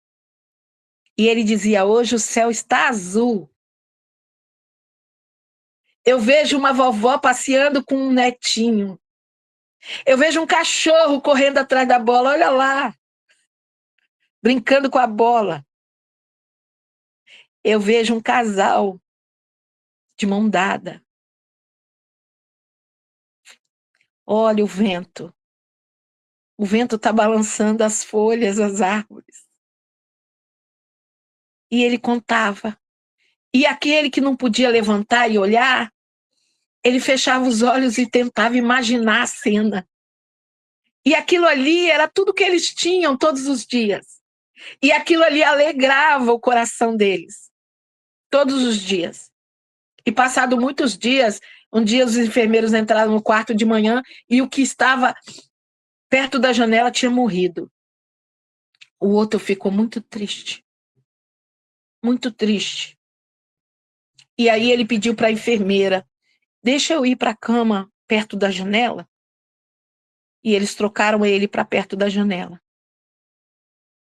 E ele dizia: hoje o céu está azul. Eu vejo uma vovó passeando com um netinho. Eu vejo um cachorro correndo atrás da bola, olha lá, brincando com a bola. Eu vejo um casal de mão dada. Olha o vento. O vento está balançando as folhas, as árvores. E ele contava. E aquele que não podia levantar e olhar, ele fechava os olhos e tentava imaginar a cena. E aquilo ali era tudo que eles tinham todos os dias. E aquilo ali alegrava o coração deles, todos os dias. E passado muitos dias, um dia os enfermeiros entraram no quarto de manhã e o que estava perto da janela tinha morrido. O outro ficou muito triste. Muito triste. E aí ele pediu para a enfermeira, deixa eu ir para a cama perto da janela. E eles trocaram ele para perto da janela.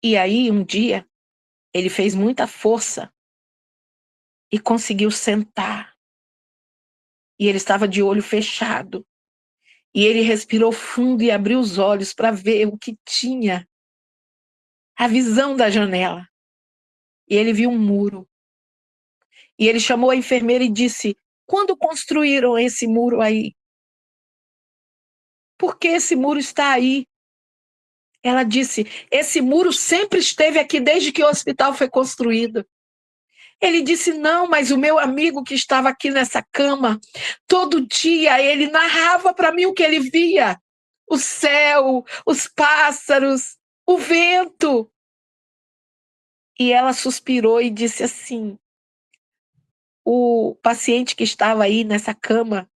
E aí, um dia, ele fez muita força e conseguiu sentar. E ele estava de olho fechado. E ele respirou fundo e abriu os olhos para ver o que tinha. A visão da janela. E ele viu um muro. E ele chamou a enfermeira e disse, quando construíram esse muro aí? Por que esse muro está aí? Ela disse, esse muro sempre esteve aqui desde que o hospital foi construído. Ele disse, não, mas o meu amigo que estava aqui nessa cama, todo dia ele narrava para mim o que ele via. O céu, os pássaros, o vento. E ela suspirou e disse assim, o paciente que estava aí nessa cama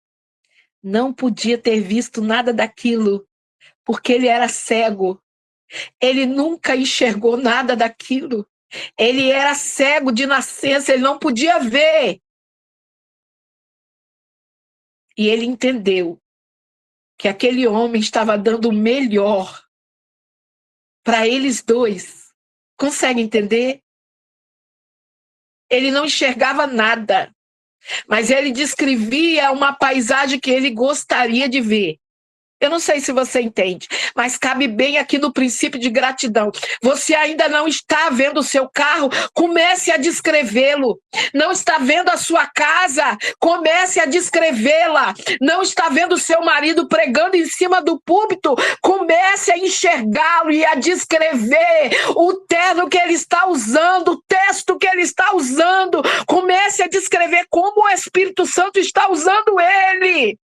não podia ter visto nada daquilo, porque ele era cego. Ele nunca enxergou nada daquilo. Ele era cego de nascença, ele não podia ver. E ele entendeu que aquele homem estava dando o melhor para eles dois. Consegue entender? Ele não enxergava nada, mas ele descrevia uma paisagem que ele gostaria de ver. Eu não sei se você entende, mas cabe bem aqui no princípio de gratidão. Você ainda não está vendo o seu carro? Comece a descrevê-lo. Não está vendo a sua casa? Comece a descrevê-la. Não está vendo o seu marido pregando em cima do púlpito? Comece a enxergá-lo e a descrever o terno que ele está usando, o texto que ele está usando. Comece a descrever como o Espírito Santo está usando ele.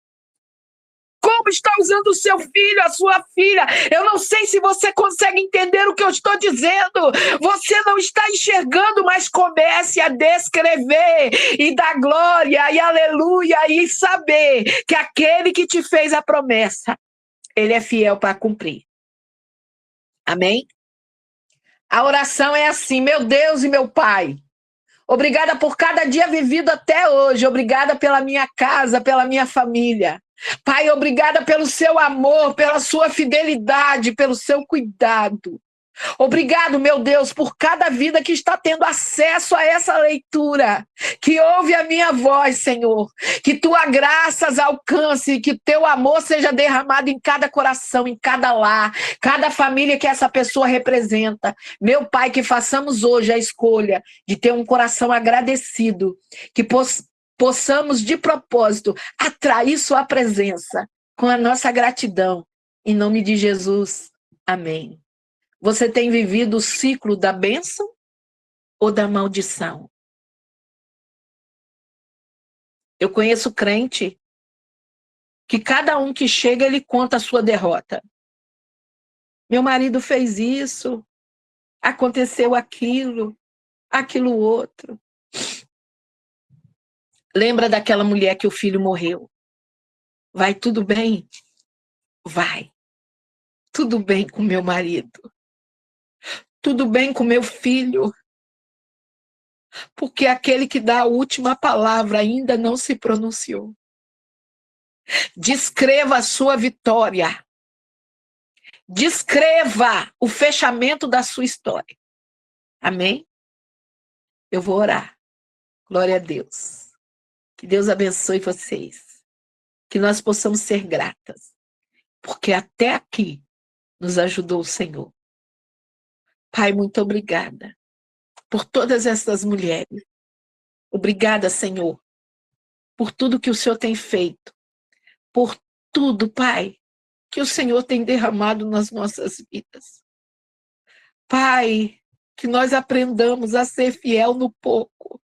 Como está usando o seu filho, a sua filha. Eu não sei se você consegue entender o que eu estou dizendo. Você não está enxergando, mas comece a descrever e dar glória e aleluia e saber que aquele que te fez a promessa, ele é fiel para cumprir. Amém? A oração é assim, meu Deus e meu Pai, obrigada por cada dia vivido até hoje, obrigada pela minha casa, pela minha família. Pai, obrigada pelo seu amor, pela sua fidelidade, pelo seu cuidado. Obrigado, meu Deus, por cada vida que está tendo acesso a essa leitura, que ouve a minha voz, Senhor. Que tua graça alcance, que teu amor seja derramado em cada coração, em cada lar, cada família que essa pessoa representa. Meu Pai, que façamos hoje a escolha de ter um coração agradecido, que possamos, de propósito, atrair sua presença com a nossa gratidão. Em nome de Jesus. Amém. Você tem vivido o ciclo da bênção ou da maldição? Eu conheço crente que cada um que chega, ele conta a sua derrota. Meu marido fez isso, aconteceu aquilo, aquilo outro. Lembra daquela mulher que o filho morreu? Vai tudo bem? Vai. Tudo bem com meu marido. Tudo bem com meu filho. Porque aquele que dá a última palavra ainda não se pronunciou. Descreva a sua vitória. Descreva o fechamento da sua história. Amém? Eu vou orar. Glória a Deus. Que Deus abençoe vocês. Que nós possamos ser gratas. porque até aqui nos ajudou o Senhor. Pai, muito obrigada por todas essas mulheres. Obrigada, Senhor, por tudo que o Senhor tem feito, por tudo, Pai, que o Senhor tem derramado nas nossas vidas. Pai, que nós aprendamos a ser fiel no pouco.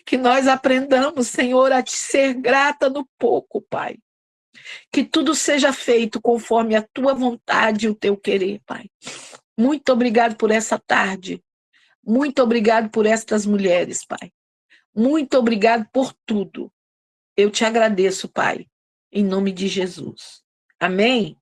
Que nós aprendamos, Senhor, a te ser grata no pouco, Pai. Que tudo seja feito conforme a tua vontade e o teu querer, Pai. Muito obrigado por essa tarde. Muito obrigado por estas mulheres, Pai. Muito obrigado por tudo. Eu te agradeço, Pai, em nome de Jesus. Amém?